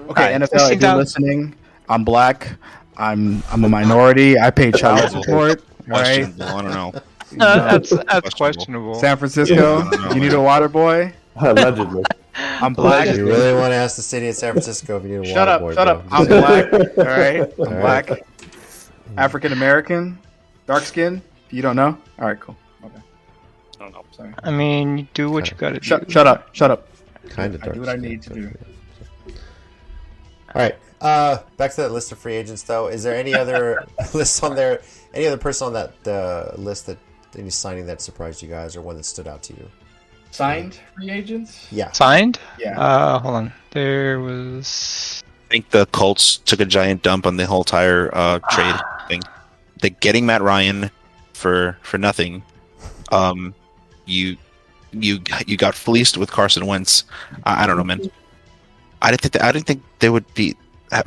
Okay, NFL, if you're listening, I'm black. I'm a minority. I pay child support. Right? I don't know. That's questionable. San Francisco, you need a water boy? Allegedly. I'm black. You really want to ask the city of San Francisco if you need a water boy? Shut up. I'm black. All right. I'm black. African American, dark skin. You don't know? All right, cool. Okay. I don't know. Sorry. I mean, do what you gotta do. Shut up. Kind of dark. I do what I need to do. All right. Back to that list of free agents, though. Is there any other lists on there? Any other person on that list that any signing that surprised you guys, or one that stood out to you? Signed free agents? Yeah. Signed? Yeah. Hold on. There was. I think the Colts took a giant dump on the whole entire trade thing. They're getting Matt Ryan for nothing. You got fleeced with Carson Wentz. I don't know, man. I didn't think they would be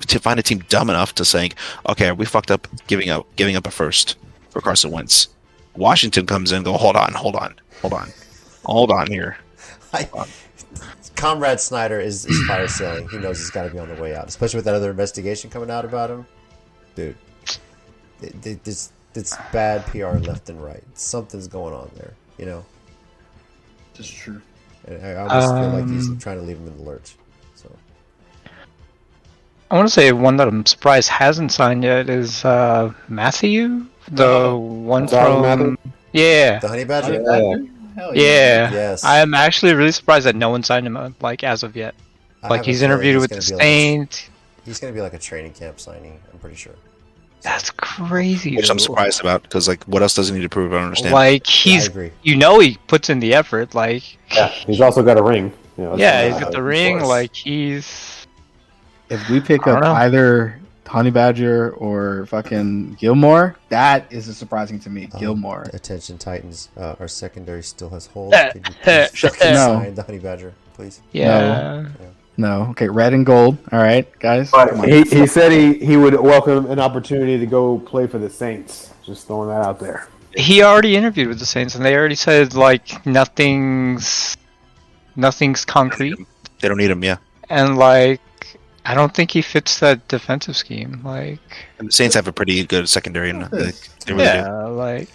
to find a team dumb enough to saying, okay, we fucked up giving up a first for Carson Wentz. Washington comes in and go, hold on here. Comrade Snyder is fire selling. He knows he's got to be on the way out, especially with that other investigation coming out about him. Dude, it's bad PR left and right. Something's going on there, you know. Just true. And I almost feel like he's trying to leave him in the lurch. So I want to say one that I'm surprised hasn't signed yet is Matthew, the one from the Honey Badger. Yeah. Yes. I am actually really surprised that no one signed him like as of yet. Like he's interviewed with the Saints. He's going to be like a training camp signing. I'm pretty sure. That's crazy. Which I'm surprised about because like, what else does he need to prove? I don't understand. Like he's, he puts in the effort. Like he's also got a ring. He's got the ring. Like he's. If we pick up either Honey Badger or fucking Gilmore, that is surprising to me. Gilmore. Attention, Titans. Our secondary still has holes. Could you please sign the Honey Badger, please? Yeah. No. Okay, red and gold. All right, guys. He said he would welcome an opportunity to go play for the Saints. Just throwing that out there. He already interviewed with the Saints, and they already said like nothing's concrete. They don't need him, yeah. And like, I don't think he fits that defensive scheme. Like, and the Saints have a pretty good secondary, and they really do. Like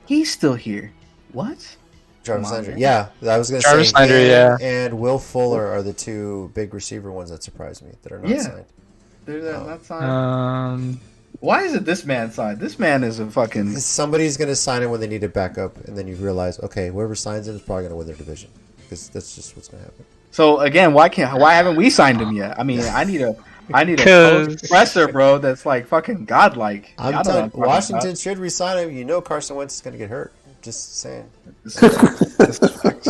he's still here. What? Jarvis Landry. Yeah, I was going to say Jarvis Landry, and Will Fuller are the two big receiver ones that surprised me that are not signed. They're not signed. Why is it this man's side? This man is a fucking. Somebody's going to sign him when they need a backup, and then you realize, okay, whoever signs him is probably going to win their division. Because that's just what's going to happen. So again, why haven't we signed him yet? I mean, I need a post-presser, bro. That's like fucking godlike. I'm telling you, Washington should resign him. You know Carson Wentz is going to get hurt. Just saying. This is facts.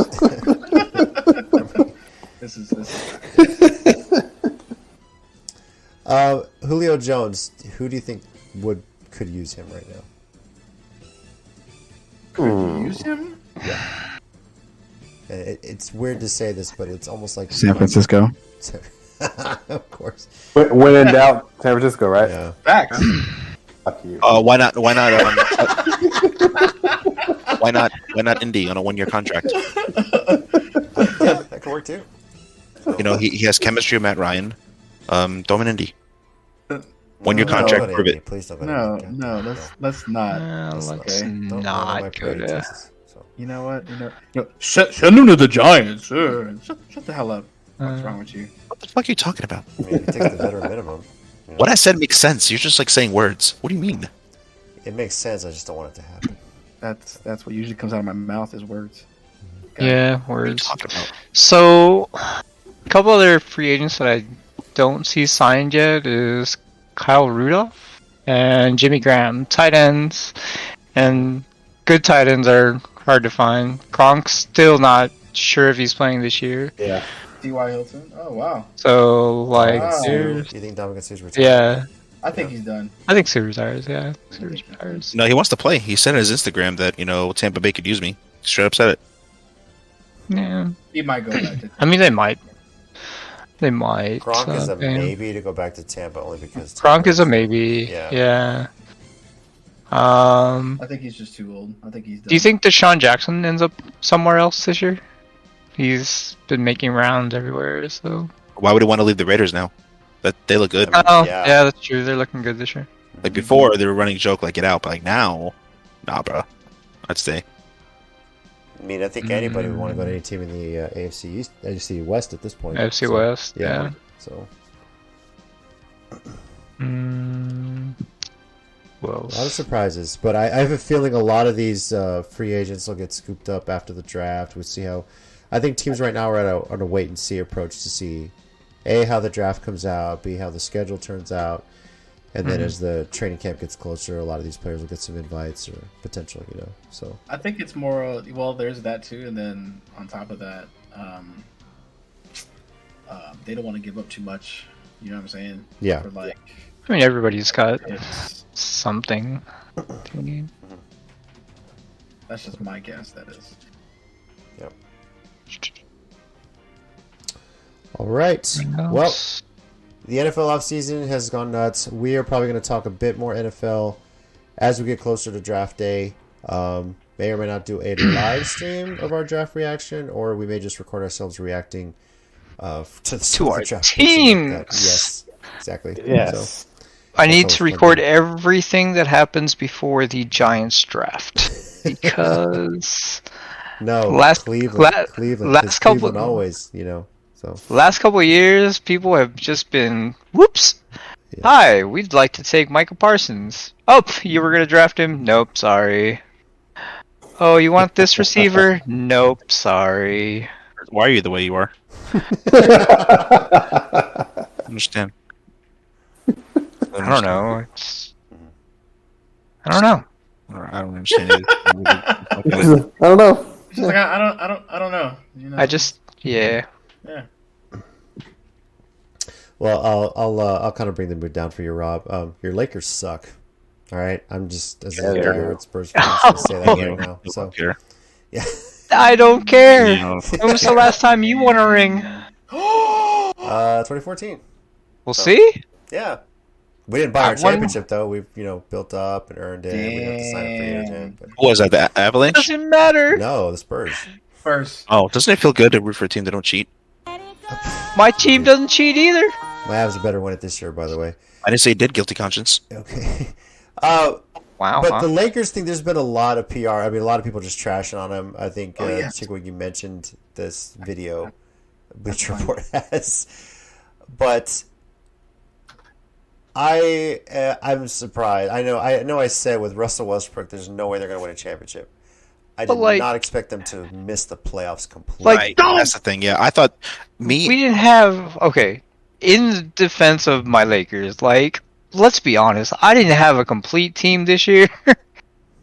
This is Julio Jones, who do you think could use him right now? Could you use him? Yeah. It's weird to say this, but it's almost like San Francisco. Of course. When in doubt, San Francisco, right? Yeah. Facts. Fuck you. Why not? Why not Indy on a 1-year contract? Yeah, that could work too. You know, he has chemistry with Matt Ryan. Throw him in Indy. 1-year No, contract, don't go to prove Indy. it. Please don't go to No, Indy. no, let's not. Let's okay. Don't ruin not my go parade to. chances, so. You know what? Send him to the Giants. Shut the hell up. What's wrong with you? What the fuck are you talking about? I mean, he takes the veteran minimum. You know? What I said makes sense. You're just like saying words. What do you mean? It makes sense. I just don't want it to happen. That's what usually comes out of my mouth is words. Yeah, What are you words. talking about? So, a couple other free agents that I don't see signed yet is Kyle Rudolph and Jimmy Graham. Tight ends, and good tight ends are hard to find. Gronk's still not sure if he's playing this year. Yeah. T.Y. Hilton. Oh wow. So, like, Wow. Do there's- you think Dominic Sue's retired? yeah, I think he's done. I think Sue retires. Yeah, Sue retires. No, he wants to play. He said on his Instagram that, Tampa Bay could use me. Straight up said it. Yeah, He might go back to. I mean they might. They might. Gronk is a yeah. maybe to go back to Tampa only because Gronk is a maybe. Yeah. Yeah. I think he's just too old. I think he's done. Do you think Deshaun Jackson ends up somewhere else this year? He's been making rounds everywhere, so. Why would he want to leave the Raiders now? That they look good. Oh, Yeah. yeah, that's true. They're looking good this year. Like before, they were running joke like get out, but like now, nah, bro. I'd stay. I mean, I think anybody would want to go to any team in the AFC East, AFC West at this point. AFC West, yeah. So Whoa. a lot of surprises, but I have a feeling a lot of these free agents will get scooped up after the draft. We'll see how. I think teams right now are on a wait and see approach to see, A, how the draft comes out, B, how the schedule turns out, and then as the training camp gets closer, a lot of these players will get some invites or potential, So I think it's more. Well, there's that too, and then on top of that, they don't want to give up too much. You know what I'm saying? Yeah. For like, I mean, everybody's got it's, something. that's just my guess. That is. Yep. All right. Well, the NFL offseason has gone nuts. We are probably going to talk a bit more NFL as we get closer to draft day. May or may not do a live stream of our draft reaction, or we may just record ourselves reacting to our draft teams. Like yes, exactly. Yes. So, I need That's to always record fun. everything that happens before the Giants draft because no, Last- Cleveland, la- Cleveland, last 'cause couple- Cleveland always, So last couple of years people have just been whoops. Yeah. Hi, we'd like to take Michael Parsons. Oh, you were gonna draft him? Nope, sorry. Oh, you want this receiver? Nope, sorry. Why are you the way you are? Understand? I don't know. I don't know. I don't understand. It. I don't know. It's just like I don't know. You know? I just yeah. Yeah. Well, I'll kind of bring the mood down for you, Rob. Your Lakers suck. All right, I'm just as a diehard Spurs fan, I'm just gonna say that right now. So Here. yeah, I don't care. No. When was the last time you won a ring? 2014. We'll see. Yeah, we didn't buy our I won- championship though. We've built up and earned it. We have to sign a 3-year agreement. But What was that? The Avalanche? Doesn't matter. no, the Spurs. First. Oh, doesn't it feel good to root for a team that don't cheat? My team doesn't cheat either. My Avs better win it this year, by the way. I didn't say it did. Guilty conscience. Okay. Wow. But huh? the Lakers thing, there's been a lot of PR. I mean, a lot of people just trashing on them. I think, yeah. Chico, you mentioned this video Bleach Report has. But I'm surprised. I know. I said with Russell Westbrook, there's no way they're going to win a championship. I did not expect them to miss the playoffs completely. Right. That's the thing. Yeah, I thought we didn't have in defense of my Lakers, like, let's be honest, I didn't have a complete team this year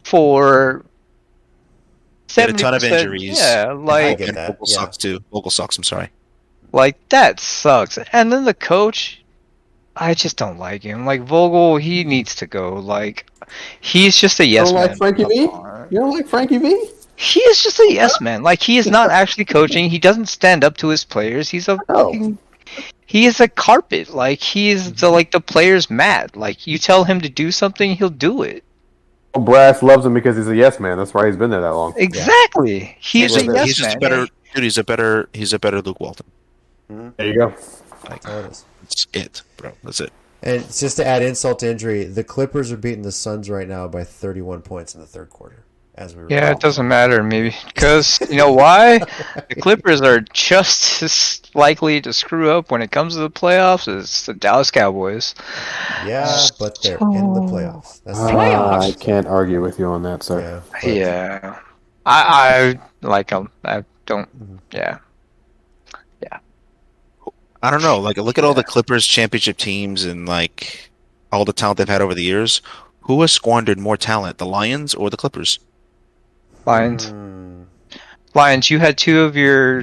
for had a ton of injuries. Yeah, like, I get that. Vogel sucks too. Vogel sucks. I'm sorry. Like, that sucks. And then the coach, I just don't like him. Like, Vogel, he needs to go. Like, he's just a yes You don't man. like Frankie V? You don't like Frankie V? He is just a yes man. Like, he is not actually coaching. He doesn't stand up to his players. He's a fucking... He is a carpet. Like, he is the player's mat. Like, you tell him to do something, he'll do it. Brass loves him because he's a yes man. That's why he's been there that long. Exactly. He's a yes man. He's a better Luke Walton. There you go. That's it, bro. That's it. And just to add insult to injury, the Clippers are beating the Suns right now by 31 points in the third quarter. Yeah, it doesn't matter, maybe. Because, you know why? The Clippers are just as likely to screw up when it comes to the playoffs as the Dallas Cowboys. Yeah, but they're in the playoffs. That's the I can't argue with you on that, sir. Yeah. I like them. I don't. Yeah. I don't know. Like, look at all the Clippers championship teams and, like, all the talent they've had over the years. Who has squandered more talent, the Lions or the Clippers? Lions. Lions, you had two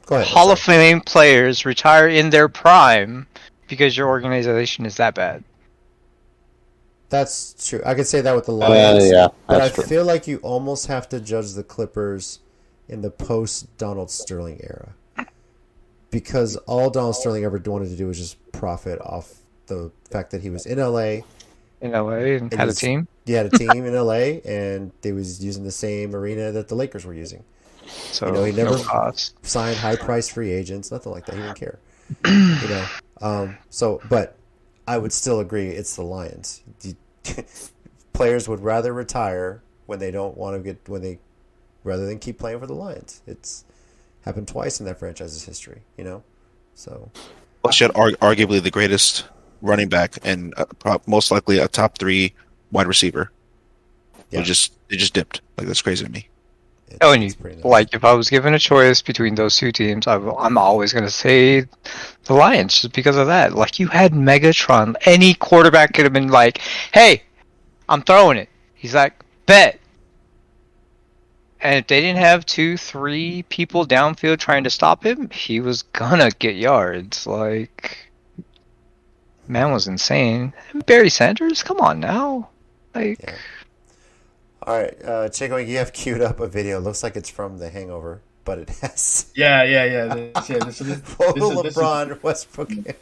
Hall of Fame players retire in their prime because your organization is that bad. That's true. I could say that with the Lions. But I true. feel like you almost have to judge the Clippers in the post-Donald Sterling era. Because all Donald Sterling ever wanted to do was just profit off the fact that he was in LA. And had a team? He had a team in LA, and they was using the same arena that the Lakers were using. So he never signed high-priced free agents, nothing like that. He didn't care. But I would still agree it's the Lions. Players would rather retire when they don't want to rather than keep playing for the Lions. It's happened twice in that franchise's history, So, Plus, you had arguably the greatest running back and most likely a top 3 wide receiver. Yeah. They just dipped. Like, that's crazy to me. If I was given a choice between those two teams, I'm always going to say the Lions just because of that. Like, you had Megatron. Any quarterback could have been like, hey, I'm throwing it. He's like, bet. And if they didn't have 2-3 people downfield trying to stop him, he was gonna get yards. Like, man was insane. Barry Sanders, come on now. Like, all right, Chico, you have queued up a video. It looks like it's from The Hangover, but it has LeBron, Westbrook, and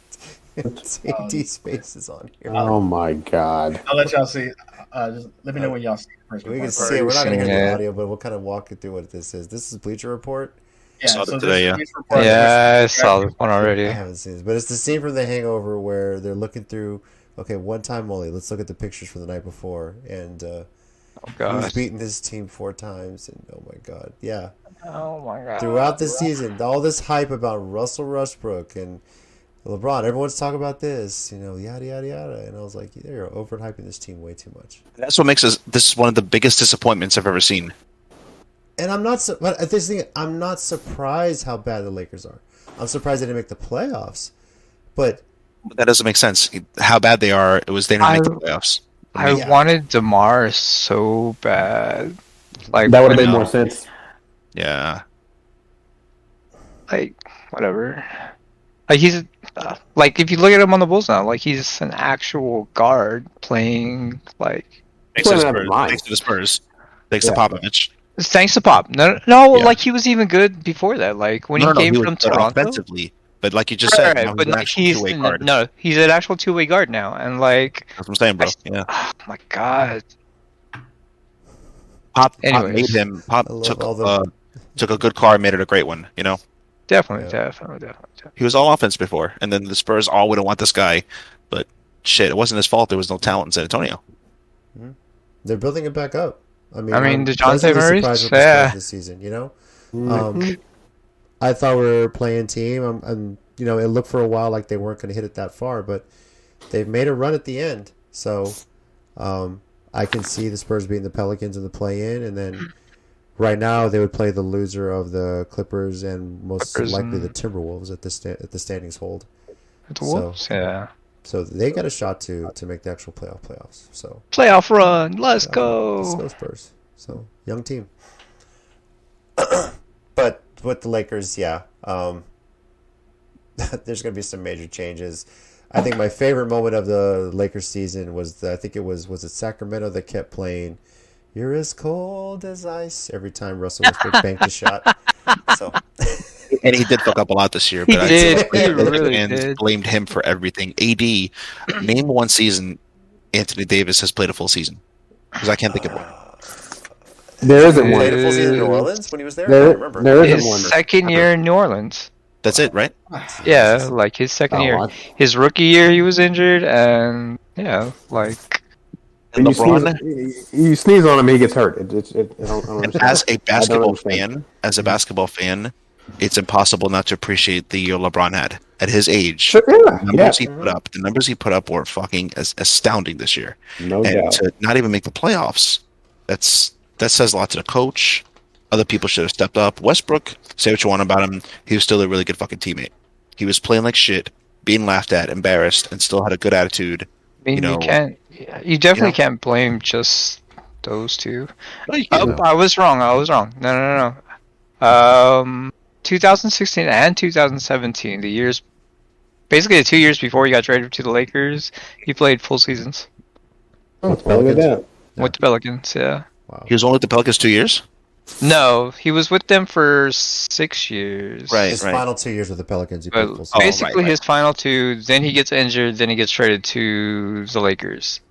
AD's faces on here. Oh my God! I'll let y'all see. Just let me know when y'all see it first. We can see it. We're not going to hear the audio, but we'll kind of walk you through what this is. This is Bleacher Report. Yeah, saw it today, I saw this one already. I haven't seen this, but it's the scene from The Hangover where they're looking through. Okay, one time only. Let's look at the pictures from the night before, and he's beaten his team 4 times, and oh my God, yeah. Oh my God. Throughout the season, all this hype about Russell Westbrook and LeBron, everyone's talking about this, yada yada yada, and I was like, you're overhyping this team way too much. That's what makes this is one of the biggest disappointments I've ever seen. And I'm not surprised how bad the Lakers are. I'm surprised they didn't make the playoffs, but that doesn't make sense. How bad they are, it was they didn't make the playoffs. I wanted DeMar so bad. Like, that would have made more sense. Yeah. Like, whatever. Like, he's if you look at him on the Bulls now, like, he's an actual guard playing thanks to the Spurs. Thanks to Popovich. Thanks to Pop. No, like, he was even good before that. Like, when he came from Toronto, offensively. But like you just said, but he's an actual two-way guard now, and like that's what I'm saying, bro. Yeah. Oh my God. Pop took a good car and made it a great one. Definitely. He was all offense before, and then the Spurs all wouldn't want this guy, but shit, it wasn't his fault. There was no talent in San Antonio. They're building it back up. I mean, DeJounte Murray, this season. I thought we were playing team. I'm it looked for a while like they weren't going to hit it that far, but they've made a run at the end. So I can see the Spurs beating the Pelicans in the play-in, and then right now they would play the loser of the Clippers and most likely the Timberwolves at the standings hold. The Wolves, yeah. So they got a shot to make the actual playoffs. So Playoff run, let's go. Let's go Spurs. So young team. But with the Lakers, yeah, there's going to be some major changes. I think my favorite moment of the Lakers season was was it Sacramento that kept playing "You're as cold as ice" every time Russell Westbrook banked a shot. So. And he did fuck up a lot this year, but He really did. blamed him for everything. AD, name one season Anthony Davis has played a full season, because I can't think of one. There isn't He one. played a full season in New Orleans when he was there. I don't remember. There isn't His one. second year in New Orleans. That's it, right? Yeah, like his second year. His rookie year, he was injured, and yeah, like. And You LeBron, you sneeze on him, he gets hurt. I don't and understand. as a basketball understand. fan, it's impossible not to appreciate the year LeBron had at his age. Sure, The numbers he put up were fucking astounding this year. No And doubt. to not even make the playoffs, that says a lot to the coach. Other people should have stepped up. Westbrook, say what you want about him, he was still a really good fucking teammate. He was playing like shit, being laughed at, embarrassed, and still had a good attitude. I mean, you definitely can't blame just those two. No, you can't. I was wrong. No. 2016 and 2017, basically the 2 years before he got traded to the Lakers, he played full seasons Look at that. with the Pelicans. Yeah. Wow. He was only with the Pelicans 2 years? No, he was with them for 6 years. Right. His final 2 years with the Pelicans, he played full But season. basically, right. his final two. Then he gets injured. Then he gets traded to the Lakers.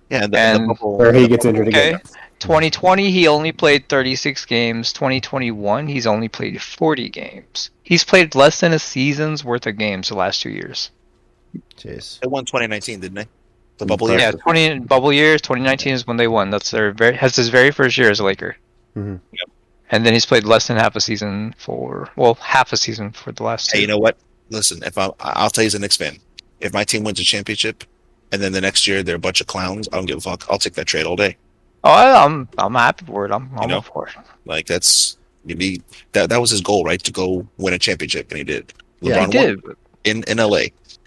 Yeah, the And- bubble. Or he gets injured Okay. again. 2020, he only played 36 games. 2021, he's only played 40 games. He's played less than a season's worth of games the last 2 years. Jeez. They won 2019, didn't they? The bubble year? Yeah, 20 bubble years. 2019 is when they won. That's has his very first year as a Laker. Mhm. Yep. And then he's played less than half a season for the last two. Hey, you know what? Listen, I'll tell you as a Knicks fan, if my team wins a championship, and then the next year they're a bunch of clowns, I don't give a fuck. I'll take that trade all day. Oh, I'm happy for it. I'm all for it. Like that was his goal, right? To go win a championship, and he did. Yeah, LeBron He did. won in LA.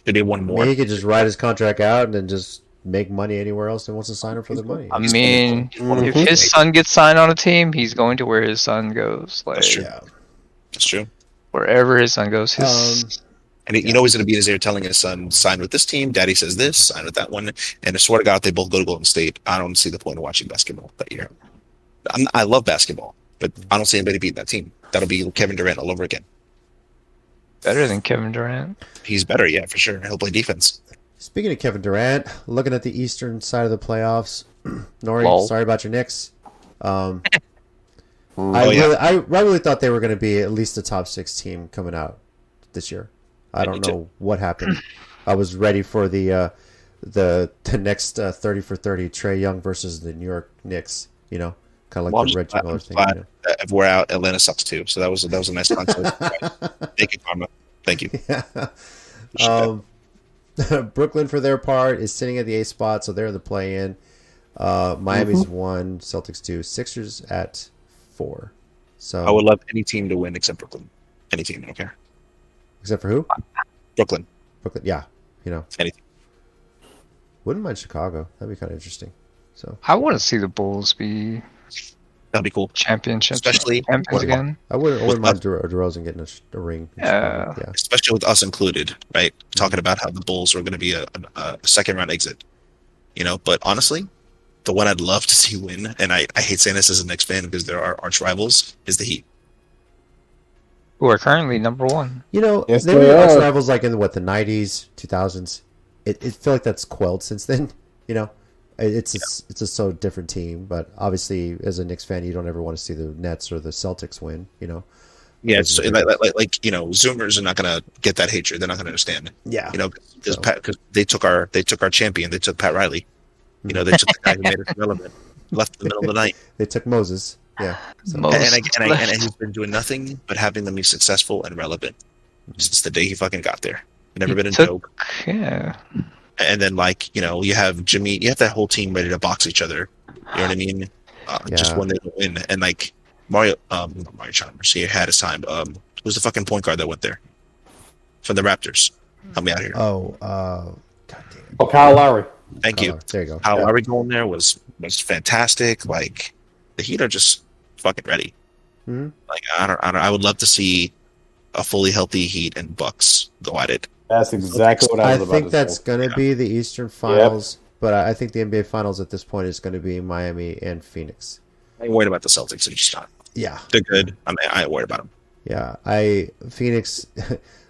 Did he won I more? mean, he could just ride his contract out and then just make money anywhere else and wants to sign him for the money. I mean, Mhm. if his son gets signed on a team, he's going to where his son goes. Like That's true. Yeah. That's true. wherever his son goes. And you know he's going to be in his ear telling his son, sign with this team. Daddy says this, sign with that one. And I swear to God, if they both go to Golden State, I don't see the point of watching basketball that year. I love basketball, but I don't see anybody beating that team. That'll be Kevin Durant all over again. Better than Kevin Durant. He's better, yeah, for sure. He'll play defense. Speaking of Kevin Durant, looking at the Eastern side of the playoffs, Nori, Lol. sorry about your Knicks. I yeah. really thought they were going to be at least a top 6 team coming out this year. I Me don't too. know what happened. I was ready for the next 30 for 30 Trae Young versus the New York Knicks. Kind of like Well, the Reggie Miller thing. glad if we're out, Atlanta sucks too. So that was a nice concept. Thank you, Karma. Thank you. Brooklyn, for their part, is sitting at the 8th spot, so they're in the play-in. Miami's 1, Celtics 2, Sixers at 4. So I would love any team to win except Brooklyn. Any team, I don't care. except for who? Brooklyn. Brooklyn. Yeah, Anything. wouldn't mind Chicago. That'd be kind of interesting. So I want to see the Bulls be That'd be cool. champions Especially again. I wouldn't With mind DeRozan getting a ring. in Yeah. Chicago. Especially with us included, right? Talking about how the Bulls were going to be a second round exit. But honestly, the one I'd love to see win, and I hate saying this as a Knicks fan because they're our arch rivals, is the Heat. Who are currently number 1. Yes, they they were arch are. rivals like in the 90s, 2000s. It feel like that's quelled since then. It's a so different team, but obviously as a Knicks fan, you don't ever want to see the Nets or the Celtics win. Yeah, Because so of the like Zoomers are not going to get that hatred. They're not going to understand. Yeah. Because they took our champion. They took Pat Riley. They took the guy who made us relevant. Left in the middle of the night. They took Moses. Yeah. So, Most- And he's been doing nothing but having them be successful and relevant. since the day he fucking got there. Never been a took- joke. Yeah. And then, like, you have Jimmy, you have that whole team ready to box each other. You know what I mean? Just Yeah. when they win. And, like, Mario Chalmers, he had his time. Who's the fucking point guard that went there? From the Raptors. Help me out here. Oh, God damn. Oh, Kyle Lowry. Thank you. There you go. How Lowry going there was fantastic. Like, the Heat are just fucking ready. Mhm. Like, I would love to see a fully healthy Heat and Bucks go at it. That's exactly what I I was about think to that's say. going to be the Eastern Finals, but I think the NBA Finals at this point is going to be Miami and Phoenix. I ain't worried about the Celtics. They're just not. Yeah. They're good. I mean, I ain't worried about them. Yeah. Phoenix,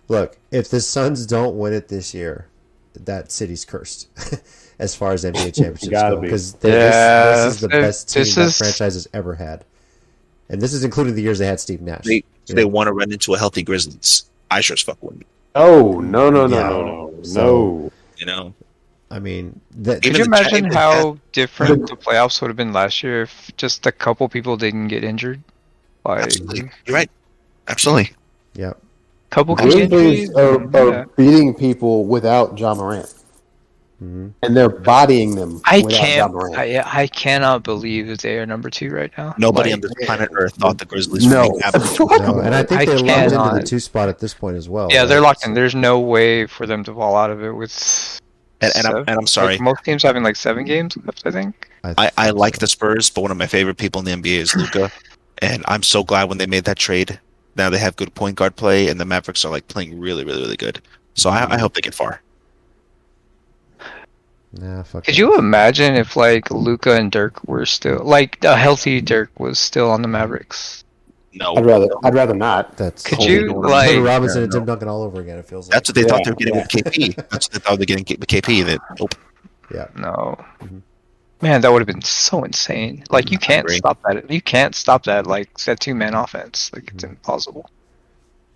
look, if the Suns don't win it this year, that city's cursed as far as NBA championships Gotta go. be. Because Yeah, this is the best team this that is- franchise has ever had. And this is including the years they had Steve Nash. They want to run into a healthy Grizzlies. I sure as fuck wouldn't. Oh, no. So- You know? I mean, Could Even you the imagine Giants how different the playoffs would have been last year if just a couple people didn't get injured? Like, Absolutely. You're right. Absolutely. yeah. couple key injuries. Grizzlies are Yeah. beating people without Ja Morant. Mhm. And they're bodying them I without Ja can't. Morant. I cannot believe that they are number 2 right now. Nobody Like, on this planet Earth thought the Grizzlies No. were absolutely. No, and I think I they're locked into the cannot. 2 spot at this point as well. Yeah, right? they're locked in. There's no way for them to fall out of it with. I'm sorry. Like, most teams having like 7 games left, I think. I like the Spurs, but one of my favorite people in the NBA is Luka, and I'm so glad when they made that trade. Now they have good point guard play, and the Mavericks are like playing really, really, really good. So I hope they get far. Nah, fuck Could that. you imagine if like Luca and Dirk were still like a healthy Dirk was still on the Mavericks? No, I'd rather not. That's Could Holy you Lord. like? Tony Robinson and no. Tim Duncan all over again. It feels like. that's what they thought they were getting Yeah. with KP. That's what they thought they were getting with KP. That nope. Yeah. No. Mhm. Man, that would have been so insane. Like you can't agree. stop that. You can't stop that. Like that 2-man offense. Like it's impossible.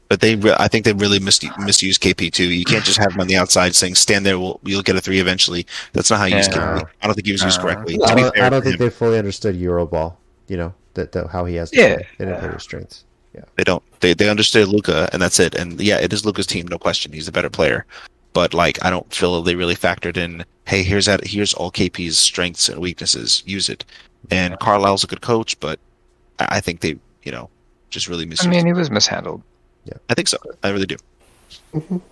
But I think they really misused KP too. You can't just have him on the outside saying "stand there, you'll get a 3 eventually." That's not how you use Yeah. KP. I don't think he was used correctly. I To be don't, fair I don't to think him, they fully understood Euroball. You know that how he has to Yeah. play. They didn't play his strengths. they don't. They understood Luka, and that's it. And yeah, it is Luka's team, no question. He's a better player. But like, I don't feel they really factored in. Hey, here's all KP's strengths and weaknesses. Use it. And Carlisle's a good coach, but I think they, just really I misused. mean, he was mishandled. I think so. I really do. All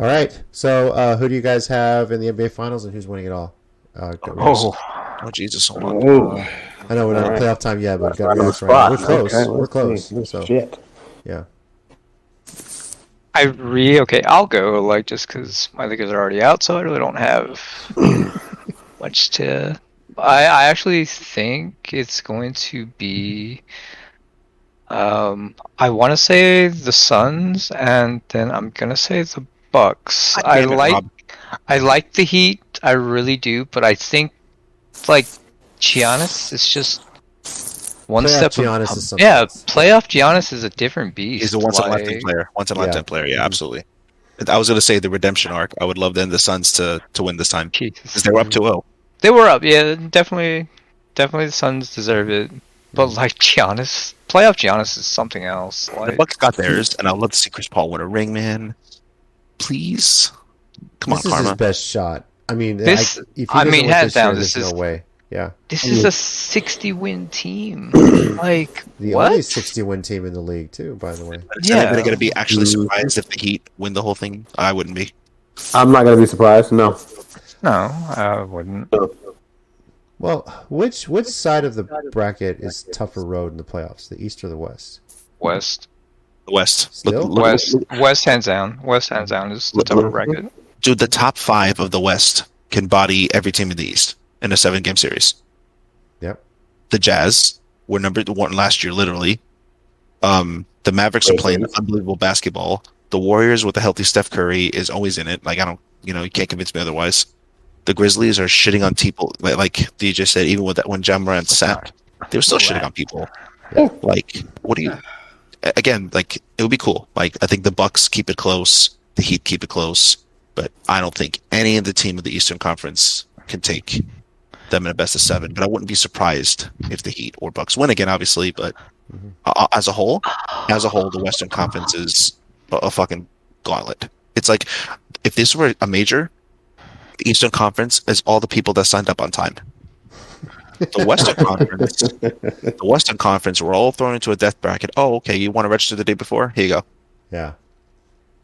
right. So who do you guys have in the NBA Finals, and who's winning it all? Go Rams. Oh Jesus, hold on. Ooh. I know we're not All in right. playoff time yet, but got Bottom of the Rams right now. We're spot. close. Okay, We're let's close. see. So Shit. yeah. Okay, I'll go. Like just because my Lakers are already out, so I really don't have much to. I actually think it's going to be. I want to say the Suns, and then I'm gonna say the Bucks. I Damn it, like Rob. the Heat. I really do, but I think like Giannis is just one Playoff step. Giannis is something yeah, else. playoff Giannis is a different beast. He's a once in a lifetime like- player. Once in a lifetime Yeah. player. Yeah, absolutely. I was gonna say the redemption arc. I would love then the Suns to win this time Jesus. because they were up 2-0. They were up, yeah, definitely the Suns deserve it. But like Giannis, playoff Giannis is something else. The Like, Bucks got theirs, and I'd love to see Chris Paul win a ring, man. Please, come This on, is his Karma. best shot. I mean, This- if he I doesn't mean, win hands this year, down, there's this is- no way. Yeah, this is a 60-win team. Like, the what? only 60-win team in the league, too. By the way. Is Yeah. anybody going to be actually surprised if the Heat win the whole thing? I wouldn't be. I'm not going to be surprised. No. No, I wouldn't. Well, which side of the bracket is tougher road in the playoffs? The East or the West? West, The West. Still? West hands down. West hands down is the tougher bracket. Dude, the top 5 of the West can body every team in the East in a 7-game series. Yep. The Jazz were number 1 last year, literally. The Mavericks are playing unbelievable basketball. The Warriors with a healthy Steph Curry is always in it. Like, I don't, you can't convince me otherwise. The Grizzlies are shitting on people. Like DJ said, even with that when Ja Morant sat, they were still shitting on people. Like, what do you? Again, like it would be cool. Like, I think the Bucks keep it close, the Heat keep it close, but I don't think any of the team of the Eastern Conference can take them in a best of 7. But I wouldn't be surprised if the Heat or Bucks win again, obviously. But as a whole, the Western Conference is a fucking gauntlet. It's like if this were a major, the Eastern Conference is all the people that signed up on time. The Western Conference, we're all thrown into a death bracket. Oh, okay, you want to register the day before? Here you go. Yeah.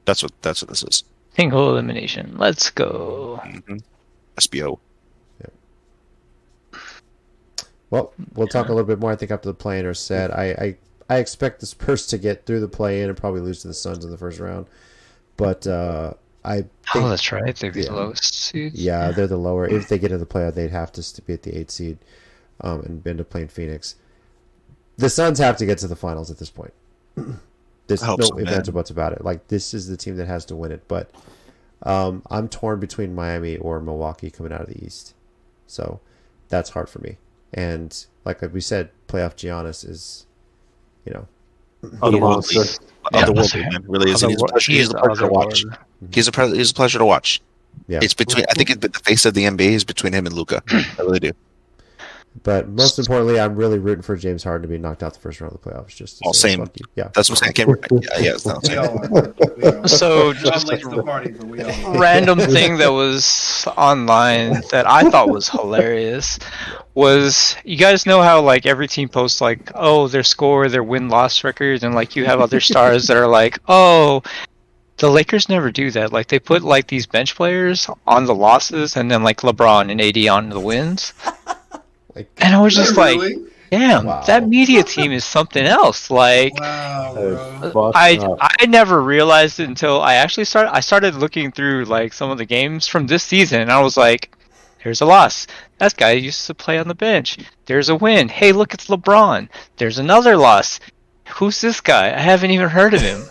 That's what this is. Single elimination. Let's go. Mm-hmm. SBO. Well, we'll talk a little bit more, I think, after the play-in are set. I expect the Spurs to get through the play-in and probably lose to the Suns in the first round. But I think... Oh, that's right. They're the lowest seeds. Yeah, they're the lower. If they get to the playoff, they'd have to be at the 8th seed and end up playing Phoenix. The Suns have to get to the finals at this point. There's no ifs, ands, or buts about it. Like, this is the team that has to win it. But I'm torn between Miami or Milwaukee coming out of the East. So that's hard for me. And like we said, playoff Giannis is, otherworldly. Otherworldly, man. Really is. He's a pleasure to watch. He's a pleasure to watch. Yeah. It's between. I think the face of the NBA is between him and Luka. I really do. But most importantly, I'm really rooting for James Harden to be knocked out the first round of the playoffs. Just to say, same. Yeah, that's what I'm saying. It's not We all are. So I'm just late to the party, but we all are. random thing that was online that I thought was hilarious was, you guys know how like every team posts like, oh, their score, their win-loss record, and like you have other stars that are like, oh, the Lakers never do that. Like they put like these bench players on the losses and then like LeBron and AD on the wins. And I was just like, damn, that media team is something else. Like, I never realized it until I started looking through like some of the games from this season, and I was like, there's a loss. That guy used to play on the bench. There's a win. Hey, look, it's LeBron. There's another loss. Who's this guy? I haven't even heard of him.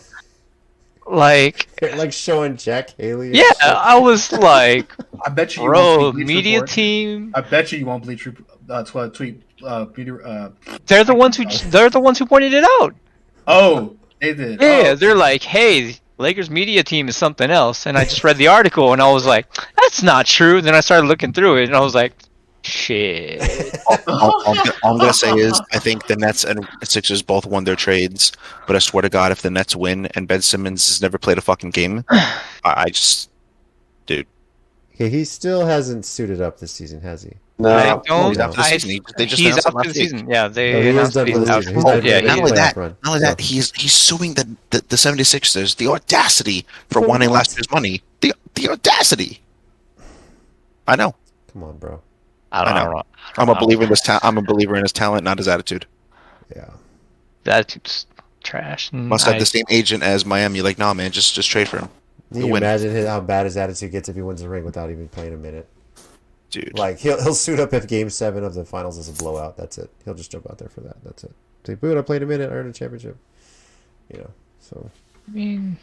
Like showing Jack Haley. Yeah, I was like, I bet you, bro, media team. I bet you won't tweet. They're the ones who pointed it out. Oh, they did. Yeah, they're like, hey, Lakers media team is something else, and I just read the article and I was like, that's not true. And then I started looking through it and I was like, shit. All I'm gonna say is I think the Nets and Sixers both won their trades, but I swear to God, if the Nets win and Ben Simmons has never played a fucking game, I just, dude. Okay, he still hasn't suited up this season, has he? No, he's out for the season. They just he's announced out for the season. Yeah, he is done for the season. Not only that, he's suing the 76ers. The audacity for wanting last year's money. The audacity. I know. Come on, bro. I don't know. I'm a believer in this I'm a believer in his talent, not his attitude. Yeah. That attitude's trash. Must have the same agent as Miami. Like, nah, man, just trade for him. Can you imagine how bad his attitude gets if he wins the ring without even playing a minute? Dude. Like, he'll suit up if Game 7 of the finals is a blowout. That's it. He'll just jump out there for that. That's it. Say, boot, I played a minute, I earned a championship. So. I mean,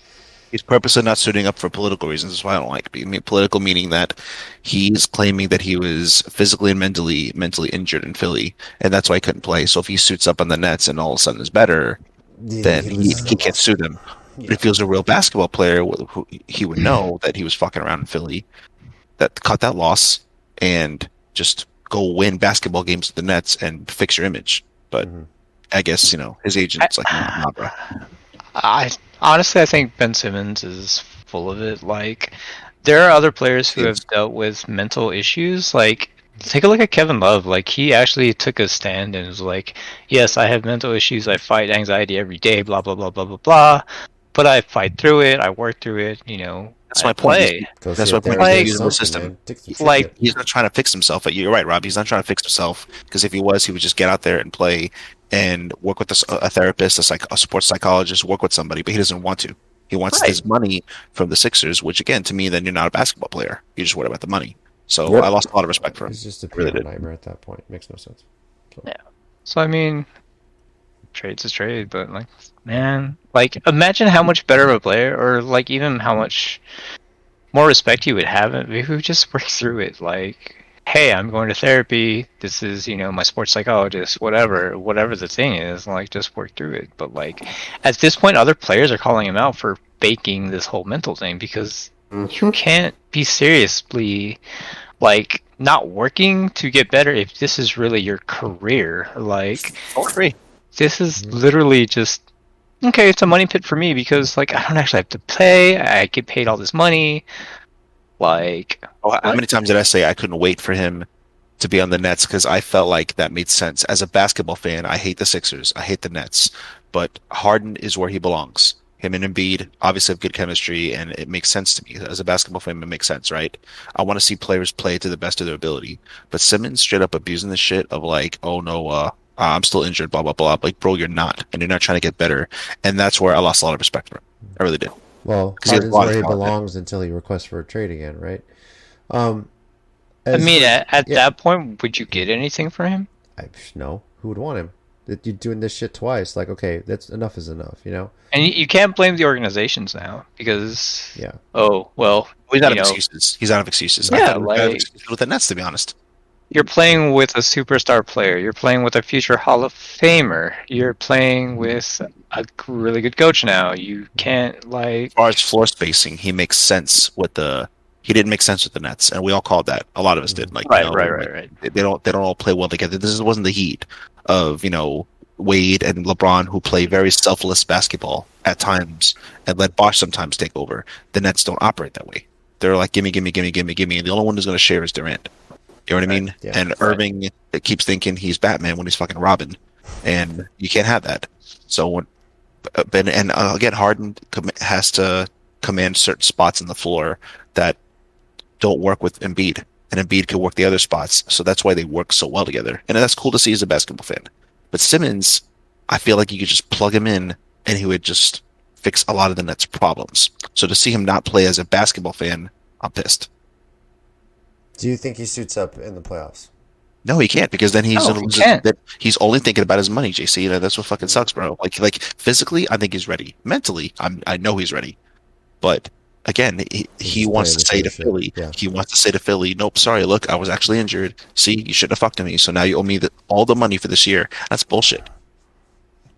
he's purposely not suiting up for political reasons. That's why I don't like it. Political meaning that he's claiming that he was physically and mentally injured in Philly, and that's why he couldn't play. So if he suits up on the Nets and all of a sudden is better, then he can't sue them. Yeah. But if he was a real basketball player, he would know that he was fucking around in Philly, that cut that loss, and just go win basketball games with the Nets and fix your image. But I guess, his agent's like, nah, bro. I think Ben Simmons is full of it. Like, there are other players who have dealt with mental issues. Like, take a look at Kevin Love. Like, he actually took a stand and was like, yes, I have mental issues. I fight anxiety every day, blah, blah, blah, blah, blah, blah. But I fight through it. I work through it, That's my point. That's my point. He's using the system. Like, he's not trying to fix himself. You're right, Rob. He's not trying to fix himself, because if he was, he would just get out there and play and work with a therapist, a sports psychologist, work with somebody. But he doesn't want to. He wants his money from the Sixers, which again, to me, then you're not a basketball player. You're just worried about the money. So I lost a lot of respect for him. He's just a pure nightmare at that point. It makes no sense. Yeah. So I mean, trade's a trade, but like, man, like, imagine how much better of a player, or like even how much more respect you would have if you just work through it. Like, hey, I'm going to therapy. This is, my sports psychologist, whatever the thing is, like, just work through it. But like, at this point, other players are calling him out for faking this whole mental thing, because you can't be seriously, like, not working to get better if this is really your career. Like, free. This is literally just okay, it's a money pit for me because like I don't actually have to pay. I get paid all this money. Like, How many times did I say I couldn't wait for him to be on the Nets because I felt like that made sense. As a basketball fan, I hate the Sixers. I hate the Nets. But Harden is where he belongs. Him and Embiid obviously have good chemistry, and it makes sense to me. As a basketball fan, it makes sense, right? I want to see players play to the best of their ability. But Simmons straight up abusing the shit of like, oh no, I'm still injured, blah, blah, blah. Like, bro, you're not. And you're not trying to get better. And that's where I lost a lot of respect for him. I really did. Well, Because he has a Harden's lot of where he talent. belongs until he requests for a trade again, right? I mean, at yeah. that point, would you get anything for him? No, who would want him? That you're doing this shit twice. Like, okay, that's enough is enough, you know? And you can't blame the organizations now because Yeah. oh well, He's out you of know, excuses. He's out of excuses. Yeah, I thought he was out of like- excuses with the Nets, to be honest. you're playing with a superstar player. You're playing with a future Hall of Famer. You're playing with a really good coach now. You can't like. As far as floor spacing, he makes sense with the. He didn't make sense with the Nets, and we all called that. A lot of us did. Like, Right, you know, right. They don't all play well together. This wasn't the Heat of Wade and LeBron, who play very selfless basketball at times and let Bosh sometimes take over. The Nets don't operate that way. They're like, gimme, gimme, gimme, gimme, gimme, and the only one who's going to share is Durant. You know what I mean? Yeah. And Irving keeps thinking he's Batman when he's fucking Robin, and you can't have that. So again, Harden has to command certain spots in the floor that don't work with Embiid, and Embiid can work the other spots. So that's why they work so well together, and that's cool to see as a basketball fan. But Simmons, I feel like you could just plug him in, and he would just fix a lot of the Nets' problems. So to see him not play as a basketball fan, I'm pissed. Do you think he suits up in the playoffs? No, he can't, because then he's No, gonna he lose can't. he's only thinking about his money, JC. That's what fucking sucks, bro. Like physically, I think he's ready. Mentally, I know he's ready. But again, he He's wants to playing say the to shit. Philly, Yeah. he wants to say to Philly, nope, sorry, look, I was actually injured. See, you shouldn't have fucked me. So now you owe me all the money for this year. That's bullshit.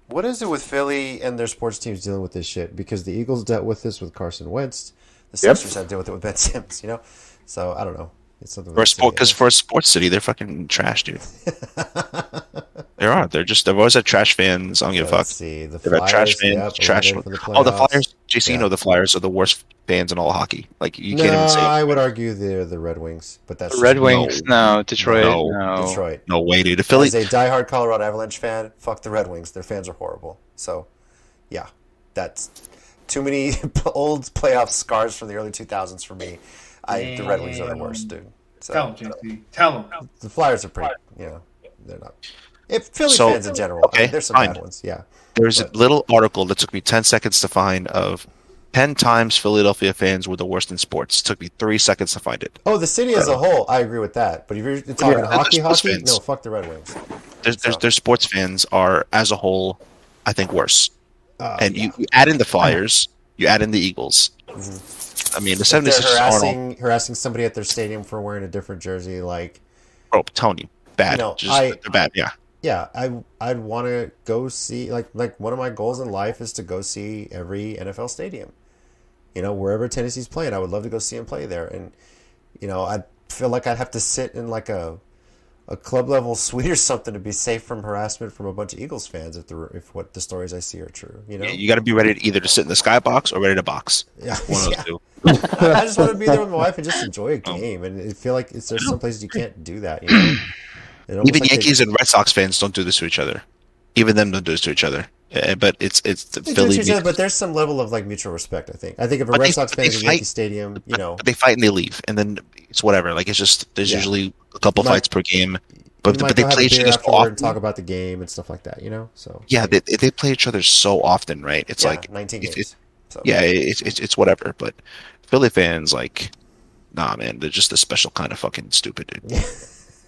What is it with Philly and their sports teams dealing with this shit? Because the Eagles dealt with this with Carson Wentz. The Yep. Sixers had to deal with it with Ben Simmons, you know? So, I don't know. It's something Because for a sports city, they're fucking trash, dude. They are. They've always had trash fans. I don't give a fuck. Let's see. The They've had trash Flyers, fans, yep, trash. eliminated from Oh, the playoffs. Flyers. JC, Yeah. you know the Flyers are the worst fans in all of hockey. Like you No, can't even say I would argue they're the Red Wings, but that's The just Red me. Wings, no. Detroit, No. no. Detroit. no way, dude. The Philly, As a diehard Colorado Avalanche fan, fuck the Red Wings. Their fans are horrible. So, yeah, that's too many old playoff scars from the early 2000s for me. The Red Wings are the worst, dude. So, Tell him, JC. Tell him. the Flyers are pretty, they're not. If Philly So, fans in general, okay, there's some fine. bad ones, yeah. there's But- a little article that took me 10 seconds to find of 10 times Philadelphia fans were the worst in sports. Took me 3 seconds to find it. Oh, the city as a whole, I agree with that. But if you're talking Yeah, hockey, there's sports fans. no, fuck the Red Wings. Their sports fans are, as a whole, I think worse. And Yeah. you add in the Flyers, you add in the Eagles. I mean, the If they're 76ers aren't harassing somebody at their stadium for wearing a different jersey, like, bro, I'm telling you, bad. You know, They're bad, yeah. yeah, I'd want to go see, like one of my goals in life is to go see every NFL stadium. Wherever Tennessee's playing, I would love to go see him play there. And I feel like I'd have to sit in like a club level suite or something to be safe from harassment from a bunch of Eagles fans if what the stories I see are true. You got to be ready to either to sit in the skybox or ready to box. Yeah, One of yeah. those two. I just want to be there with my wife and just enjoy a game. And I feel like there's some places you can't do that. It almost Even like Yankees and Red Sox fans don't do this to each other. Even them don't do this to each other. But it's the they do Philly. to each other, but there's some level of like mutual respect. I think if a But Red they- Sox they fan is in fight- Yankee Stadium, But they fight and they leave, and then it's whatever. Like it's just there's Yeah. usually a couple You might- fights per game, you but might they go have play a each beer other so afterward often. and talk about the game and stuff like that. So Yeah, they play each other so often, right? It's yeah, like 19 games. it's So. yeah, it's whatever. But Philly fans, like, nah, man, they're just a special kind of fucking stupid, dude.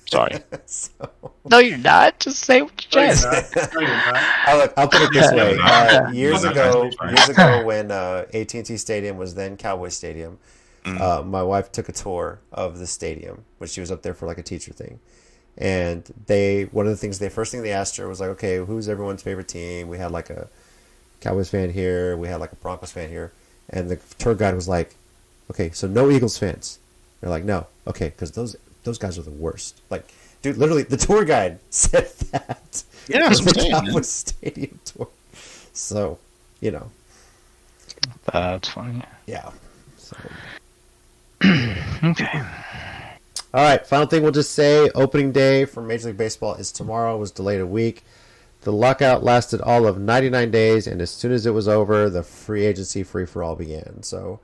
Sorry. So, No, you're not. Just say what you No, you're just. not. No, you're not. I'll put it this way: years Yeah. ago, when AT&T Stadium was then Cowboys Stadium, Mm-hmm. my wife took a tour of the stadium when she was up there for like a teacher thing, and one of the things first thing they asked her was like, okay, who's everyone's favorite team? We had like a Cowboys fan here, we had like a Broncos fan here, and the tour guide was like, okay, so no Eagles fans. They're like, no, okay, because those guys are the worst. Like, dude, literally, the tour guide said that. Yeah, that's for what the I'm saying, man. Cowboys Stadium tour. So, you know, That's funny. yeah. So. Okay. All right, final thing we'll just say, opening day for Major League Baseball is tomorrow, was delayed a week. The lockout lasted all of 99 days, and as soon as it was over, the free agency free-for-all began. So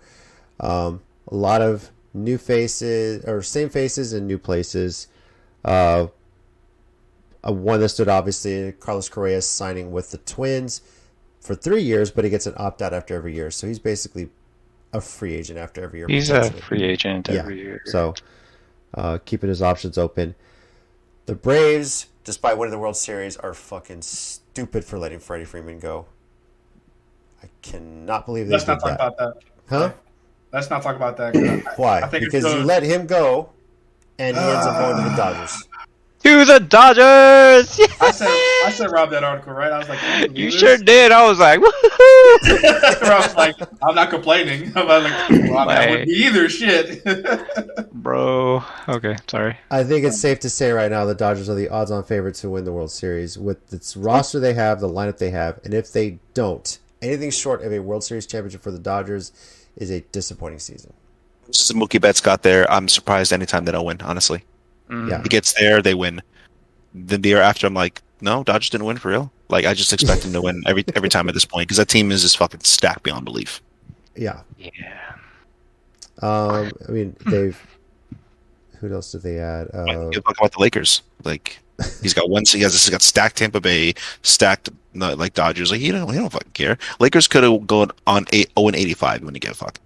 a lot of new faces, or same faces in new places. One that stood, obviously, Carlos Correa signing with the Twins for 3 years, but he gets an opt-out after every year. So he's basically a free agent after every year. He's a free agent every year. So keeping his options open. The Braves, despite winning the World Series, are fucking stupid for letting Freddie Freeman go. I cannot believe they Let's did not talk about that. Huh? Let's not talk about that. Why? I think Because you let him go, and he ends up going to the Dodgers. To the Dodgers! I said Rob that article, right? I was like, You sure did. I was like, woohoo! I was like, I'm not complaining. I'm like, well, that would be either. Shit. Bro. Okay, sorry. I think it's safe to say right now the Dodgers are the odds-on favorites to win the World Series with the roster they have, the lineup they have, and if they don't, anything short of a World Series championship for the Dodgers is a disappointing season. This is a Mookie Betts got there. I'm surprised anytime they don't win, honestly. Yeah. He gets there, they win. Then the year after, I'm like, no, Dodgers didn't win for real. Like, I just expect them to win every time at this point because that team is just fucking stacked beyond belief. Yeah. Yeah. I mean, they've. Who else did they add? You talk about the Lakers. Like, he's got stacked Tampa Bay, stacked like Dodgers. Like, he don't fucking care. Lakers could have gone on 0-85 when you get fucked.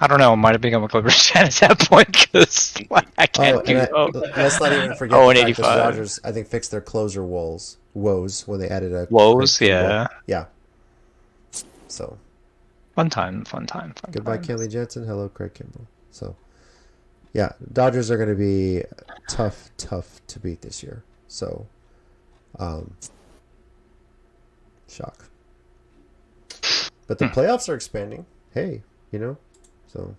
I don't know. I might have become a Clippers fan at that point because I can't let's not even forget the fact that the Dodgers, I think, fixed their closer woes when they added a woes. Yeah. Yeah. So. Fun time. Goodbye, Kenley Jansen. Hello, Craig Kimbrell. So. Yeah, Dodgers are going to be tough to beat this year. So, shock. But the playoffs are expanding. Hey, so.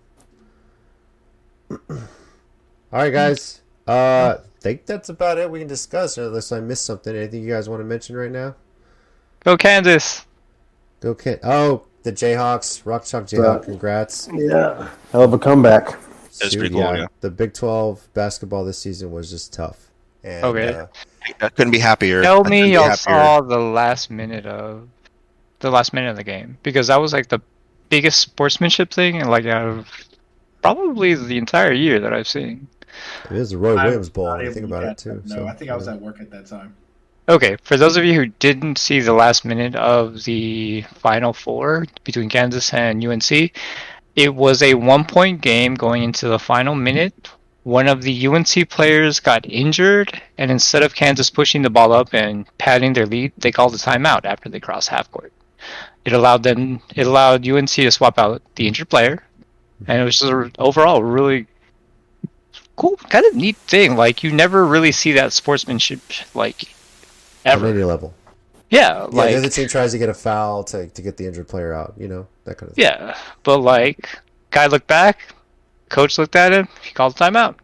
All right, guys. Think that's about it we can discuss, unless I missed something. Anything you guys want to mention right now? Go Kansas. Oh, the Jayhawks, Rock Chalk Jayhawk. Congrats. Yeah, hell of a comeback. That's pretty cool, yeah. The Big 12 basketball this season was just tough. And, okay. I couldn't be happier. Tell me y'all saw the last minute of the game, because that was like the biggest sportsmanship thing and like out of probably the entire year that I've seen. It is the Roy Williams Bowl. I think about it too. No, so, I think I was at work at that time. Okay, for those of you who didn't see the last minute of the Final Four between Kansas and UNC, it was a 1-point game going into the final minute. One of the UNC players got injured, and instead of Kansas pushing the ball up and padding their lead, they called a timeout after they crossed half court. It allowed UNC to swap out the injured player, and it was just overall really cool, kind of neat thing. Like, you never really see that sportsmanship like ever. At any level. Yeah, like the other team tries to get a foul to get the injured player out, that kind of thing. Yeah, but like, guy looked back, coach looked at him, he called a timeout.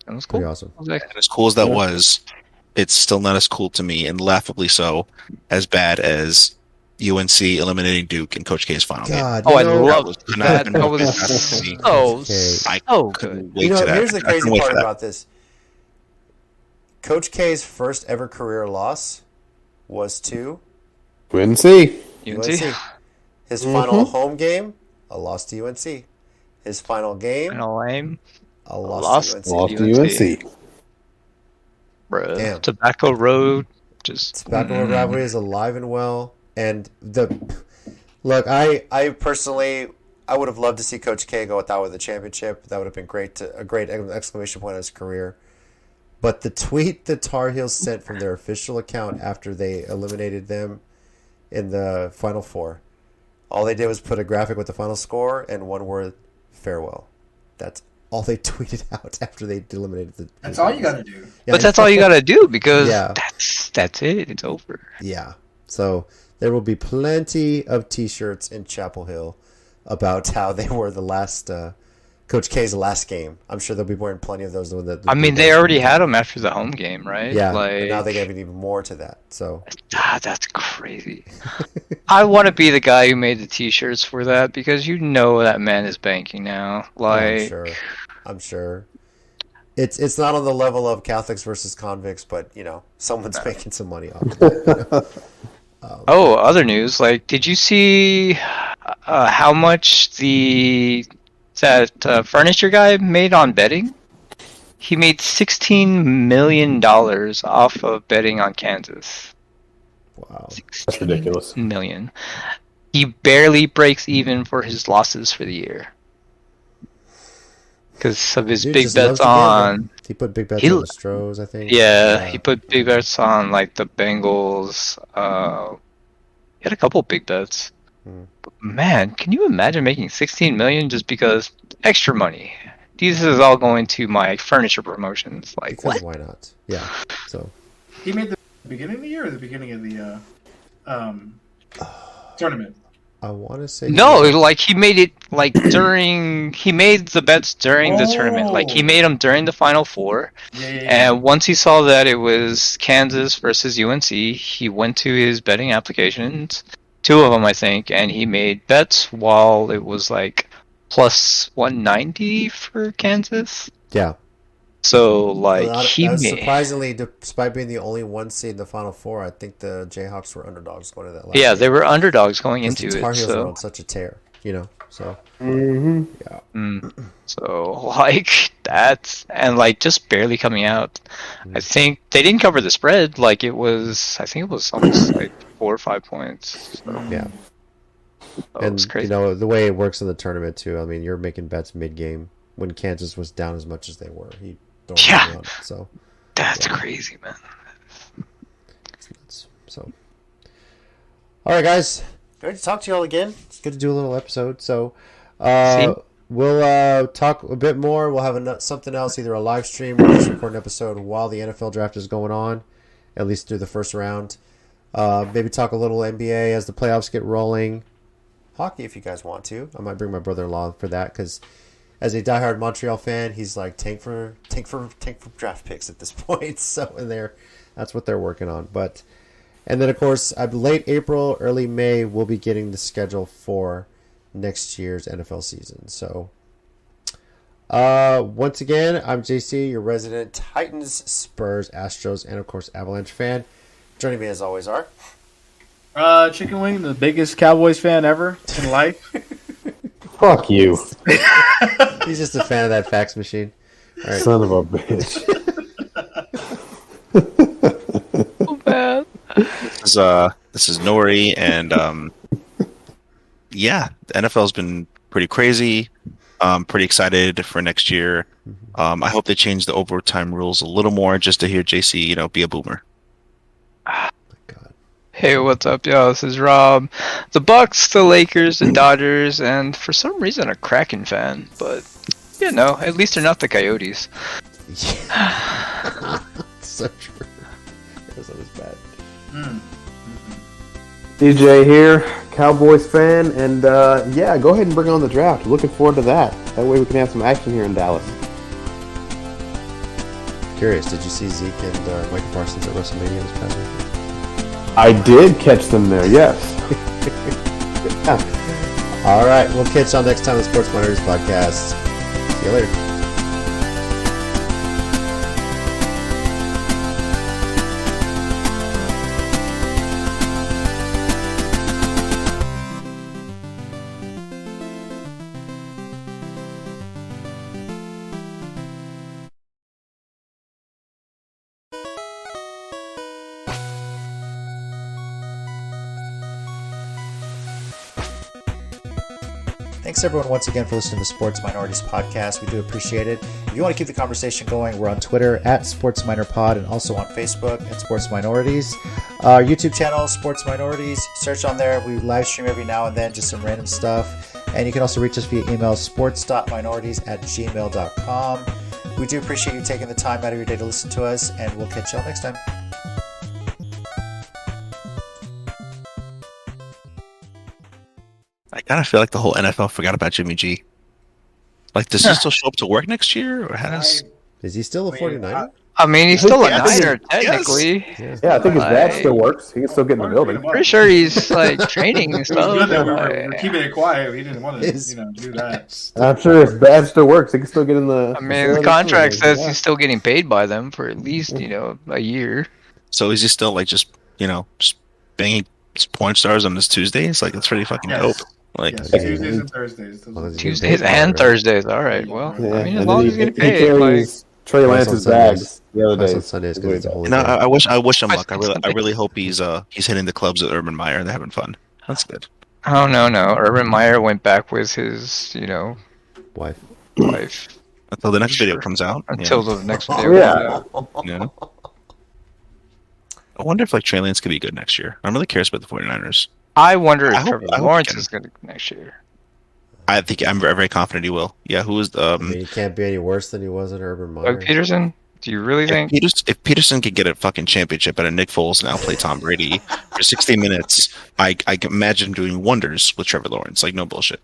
That was cool. Pretty awesome. I was like, And as cool as that was, it's still not as cool to me, and laughably so, as bad as UNC eliminating Duke in Coach K's final game. I love that. That was so couldn't good. wait to that. Here's the I couldn't crazy wait part for that. about this. Coach K's first ever career loss was to UNC. UNC. His final home game, a loss to UNC. His final game, And a lame. a loss to UNC. Lost to UNC. Bro. Damn. Tobacco Road. Just Tobacco Road rivalry is alive and well. And look, I personally, I would have loved to see Coach K go out with a championship. That would have been a great exclamation point on his career. But the tweet the Tar Heels sent from their official account after they eliminated them in the Final Four, all they did was put a graphic with the final score and one word, farewell. That's all they tweeted out after they eliminated the. That's all you got to do. Yeah, but that's all you gotta do, because Yeah. that's it. It's over. Yeah. So there will be plenty of T-shirts in Chapel Hill about how they were the last Coach K's last game. I'm sure they'll be wearing plenty of those. I mean, they already had them after the home game, right? Yeah, like, but now they gave it even more to that. So that's crazy. I want to be the guy who made the T-shirts for that because you know that man is banking now. Like, I'm sure. It's not on the level of Catholics versus convicts, but someone's making some money off of it. Other news. Like, did you see how much that furniture guy made on betting? He made $16 million off of betting on Kansas. Wow, That's ridiculous. Million. He barely breaks even for his losses for the year because of his big bets on. He put big bets on the Stros, I think. Yeah, he put big bets on like the Bengals. He had a couple big bets. But man, can you imagine making $16 million just because extra money? This is all going to my furniture promotions. Like, because what? Why not? Yeah. So He made the beginning of the year or the beginning of the tournament? I want to say No, like he made it like during. He made the bets during the tournament. Like he made them during the Final Four. Yeah. And once he saw that it was Kansas versus UNC, he went to his betting applications, 2 of them I think, and he made bets while it was like plus 190 for Kansas. Yeah. So like surprisingly, despite being the only 1 seed in the Final Four, I think the Jayhawks were underdogs going to that last yeah, game. they were underdogs going into the it. Tar Heels were So on such a tear, So So like that's and like just barely coming out. I think they didn't cover the spread. Like I think it was almost like 4 or 5 points. So, yeah. it was crazy. The way it works in the tournament too. I mean, you're making bets mid-game when Kansas was down as much as they were. He don't Yeah. on it, so That's crazy, man. it's nuts. So, all right, guys, great to talk to you all again. It's good to do a little episode. So, we'll talk a bit more. We'll have something else, either a live stream or just record an episode while the NFL draft is going on, at least through the first round. Maybe talk a little NBA as the playoffs get rolling. Hockey, if you guys want to. I might bring my brother-in-law for that because, as a diehard Montreal fan, he's like tank for draft picks at this point. So, that's what they're working on. And then of course, late April, early May, we'll be getting the schedule for next year's NFL season. So, once again, I'm JC, your resident Titans, Spurs, Astros, and of course Avalanche fan. Joining me as always are Chicken Wing, the biggest Cowboys fan ever in life. Fuck you, he's just a fan of that fax machine. All right. son of a bitch. Oh man. This is Nori, and yeah, the NFL's been pretty crazy. Pretty excited for next year. I hope they change the overtime rules a little more, just to hear JC, be a boomer. Hey, what's up, y'all? This is Rob. The Bucks, the Lakers, the Dodgers, and for some reason a Kraken fan. But at least they're not the Coyotes. So true. That was bad. DJ here, Cowboys fan, and yeah, go ahead and bring on the draft. Looking forward to that. That way we can have some action here in Dallas. Curious, did you see Zeke and Michael Parsons at WrestleMania this past weekend? I did catch them there, yes. All right, we'll catch y'all next time on the Sports Minorities Podcast. See you later. Thanks, everyone, once again for listening to the Sports Minorities Podcast. We do appreciate it. If you want to keep the conversation going, we're on Twitter at Sports Minor Pod and also on Facebook at Sports Minorities. Our YouTube channel, Sports Minorities. Search on there. We live stream every now and then, just some random stuff. And you can also reach us via email, sports.minorities@gmail.com. We do appreciate you taking the time out of your day to listen to us, and we'll catch y'all next time. I kind of feel like the whole NFL forgot about Jimmy G. Like, does he still show up to work next year, or has? Is he still a 49er? I mean, he's still a Yes. Niner technically. Yeah, I think his dad Like- still works. He can still get in the building. Pretty sure he's like training and It was stuff. good that Like, we're keeping it quiet. We didn't want to, His- do that. I'm sure his dad still works. He can still get in the. I mean, the contract says he's still getting paid by them for at least a year. So is he still like just banging porn stars on his Tuesdays? Like, that's pretty fucking dope. Like, Yes, Yeah. Tuesdays and Thursdays. Well, he's getting Tuesdays paid and for it, right? Thursdays. All right. Well, Yeah, I mean, as and long then as he's getting he paid, like, carries Trey Plus on Lance's Sundays. bags the other Plus day. on Sundays because it's a holy no, day. I wish him luck. I really hope he's hitting the clubs at Urban Meyer. They're having fun. That's good. oh no. Urban Meyer went back with his, Wife. wife Until the next video Sure. comes out. until the next video. Yeah. Yeah. I wonder if like Trey Lance could be good next year. I'm really curious about the 49ers. I wonder if I hope- Trevor I hope Lawrence he is going to next year. I think I'm very, very confident he will. Yeah, who is I mean, he can't be any worse than he was in Urban Meyer. Doug Peterson? Do you really think? If Peterson could get a fucking championship and a Nick Foles now play Tom Brady for 60 minutes, I can imagine him doing wonders with Trevor Lawrence. Like, no bullshit.